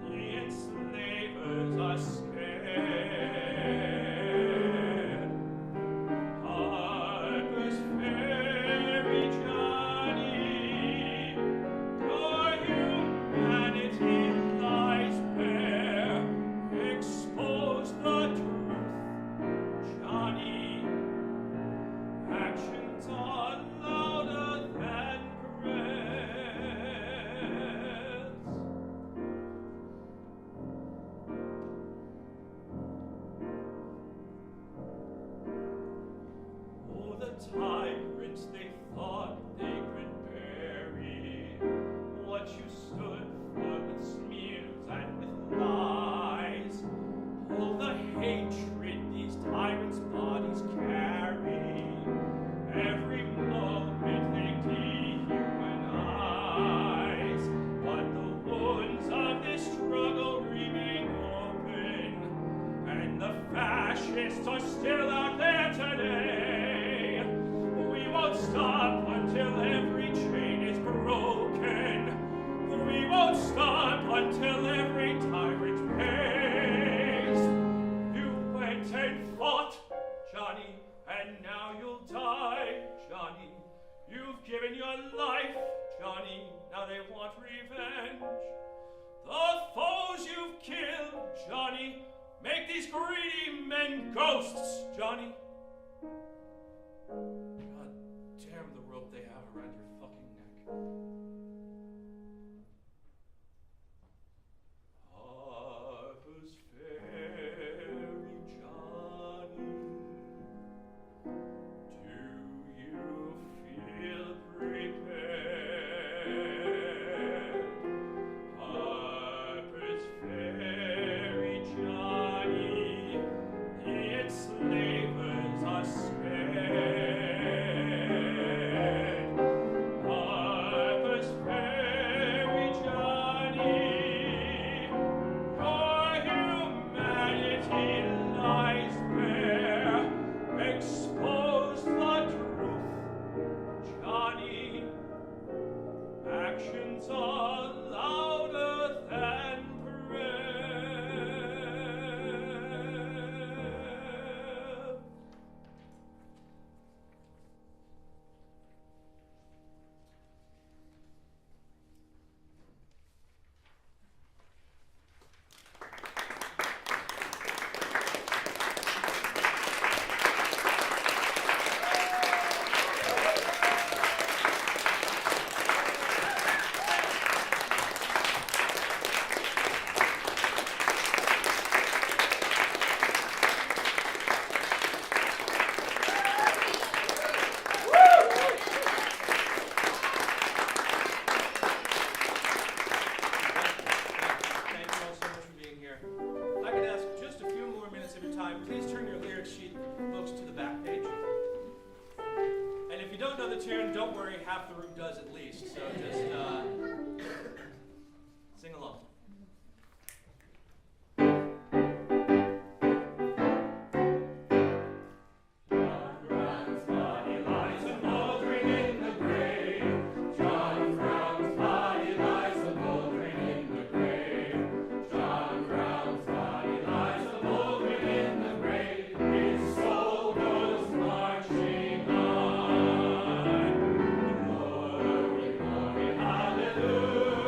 S11: the enslavers are scared. Harper's Ferry, Johnny, your humanity lies bare. Expose the truth, Johnny. Actions are louder than prayers. Oh, the tyrants they thought they could bury what you stood for with smears and with lies. Oh, the hatred these tyrants' bodies carry. Every moment they dehumanize. But the wounds of this struggle remain open, and the fascists are still out there today. We won't stop until every chain is broken. We won't stop until every tyrant pays. You went and fought, Johnny, and now you'll die, Johnny. You've given your life, Johnny, now they want revenge. The foes you've killed, Johnny, make these greedy men ghosts, Johnny. God damn the rope they have around your fucking neck. Harper's Ferry, Johnny, do you feel prepared? Harper's Ferry, Johnny, the enslavers are scared. Harper's Ferry, Johnny, your humanity lies bare. Expose the truth, Johnny. Actions are louder than prayers. Thank you all so much for being here. If I could ask just a few more minutes of your time, please turn your lyric sheet books to the back page. And if you don't know the tune, don't worry, half the room does at least. So just sing along. John Brown's body lies a mouldering in the grave. John Brown's body lies a mouldering in the grave. John Brown's body lies a mouldering in the grave. His soul goes marching on. Glory, glory, hallelujah.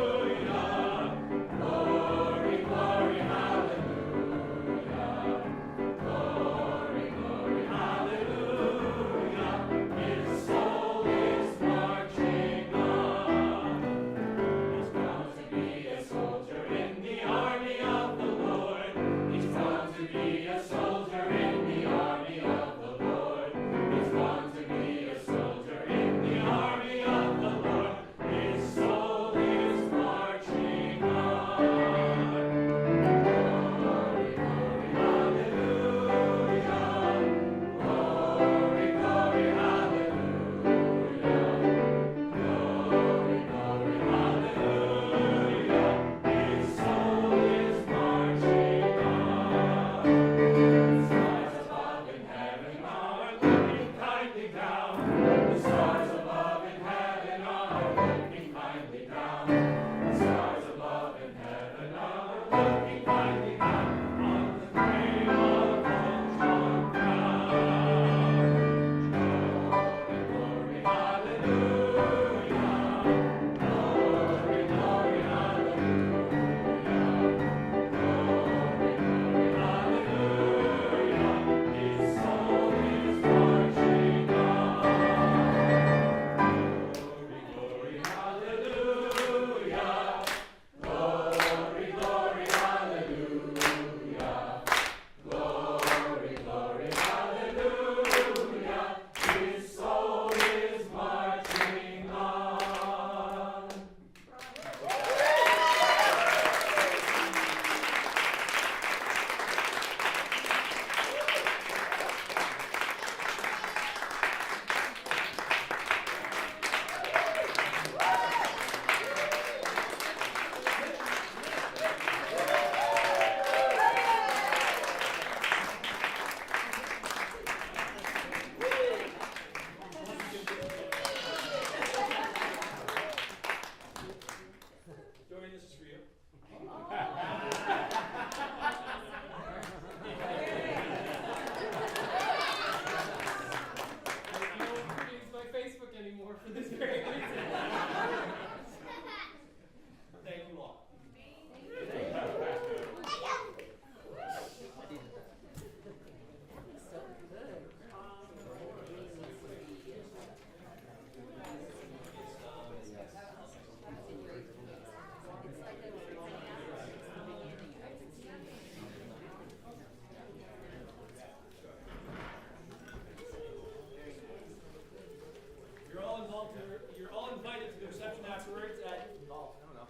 S9: you're all invited to the reception afterwards at, I don't know,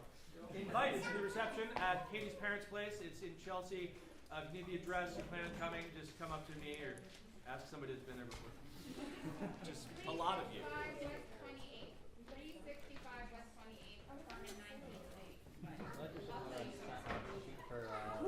S9: invited to the reception at Katie's parents' place. It's in Chelsea. If you need the address, you plan on coming, just come up to me or ask somebody that's been there before. Just a lot of you.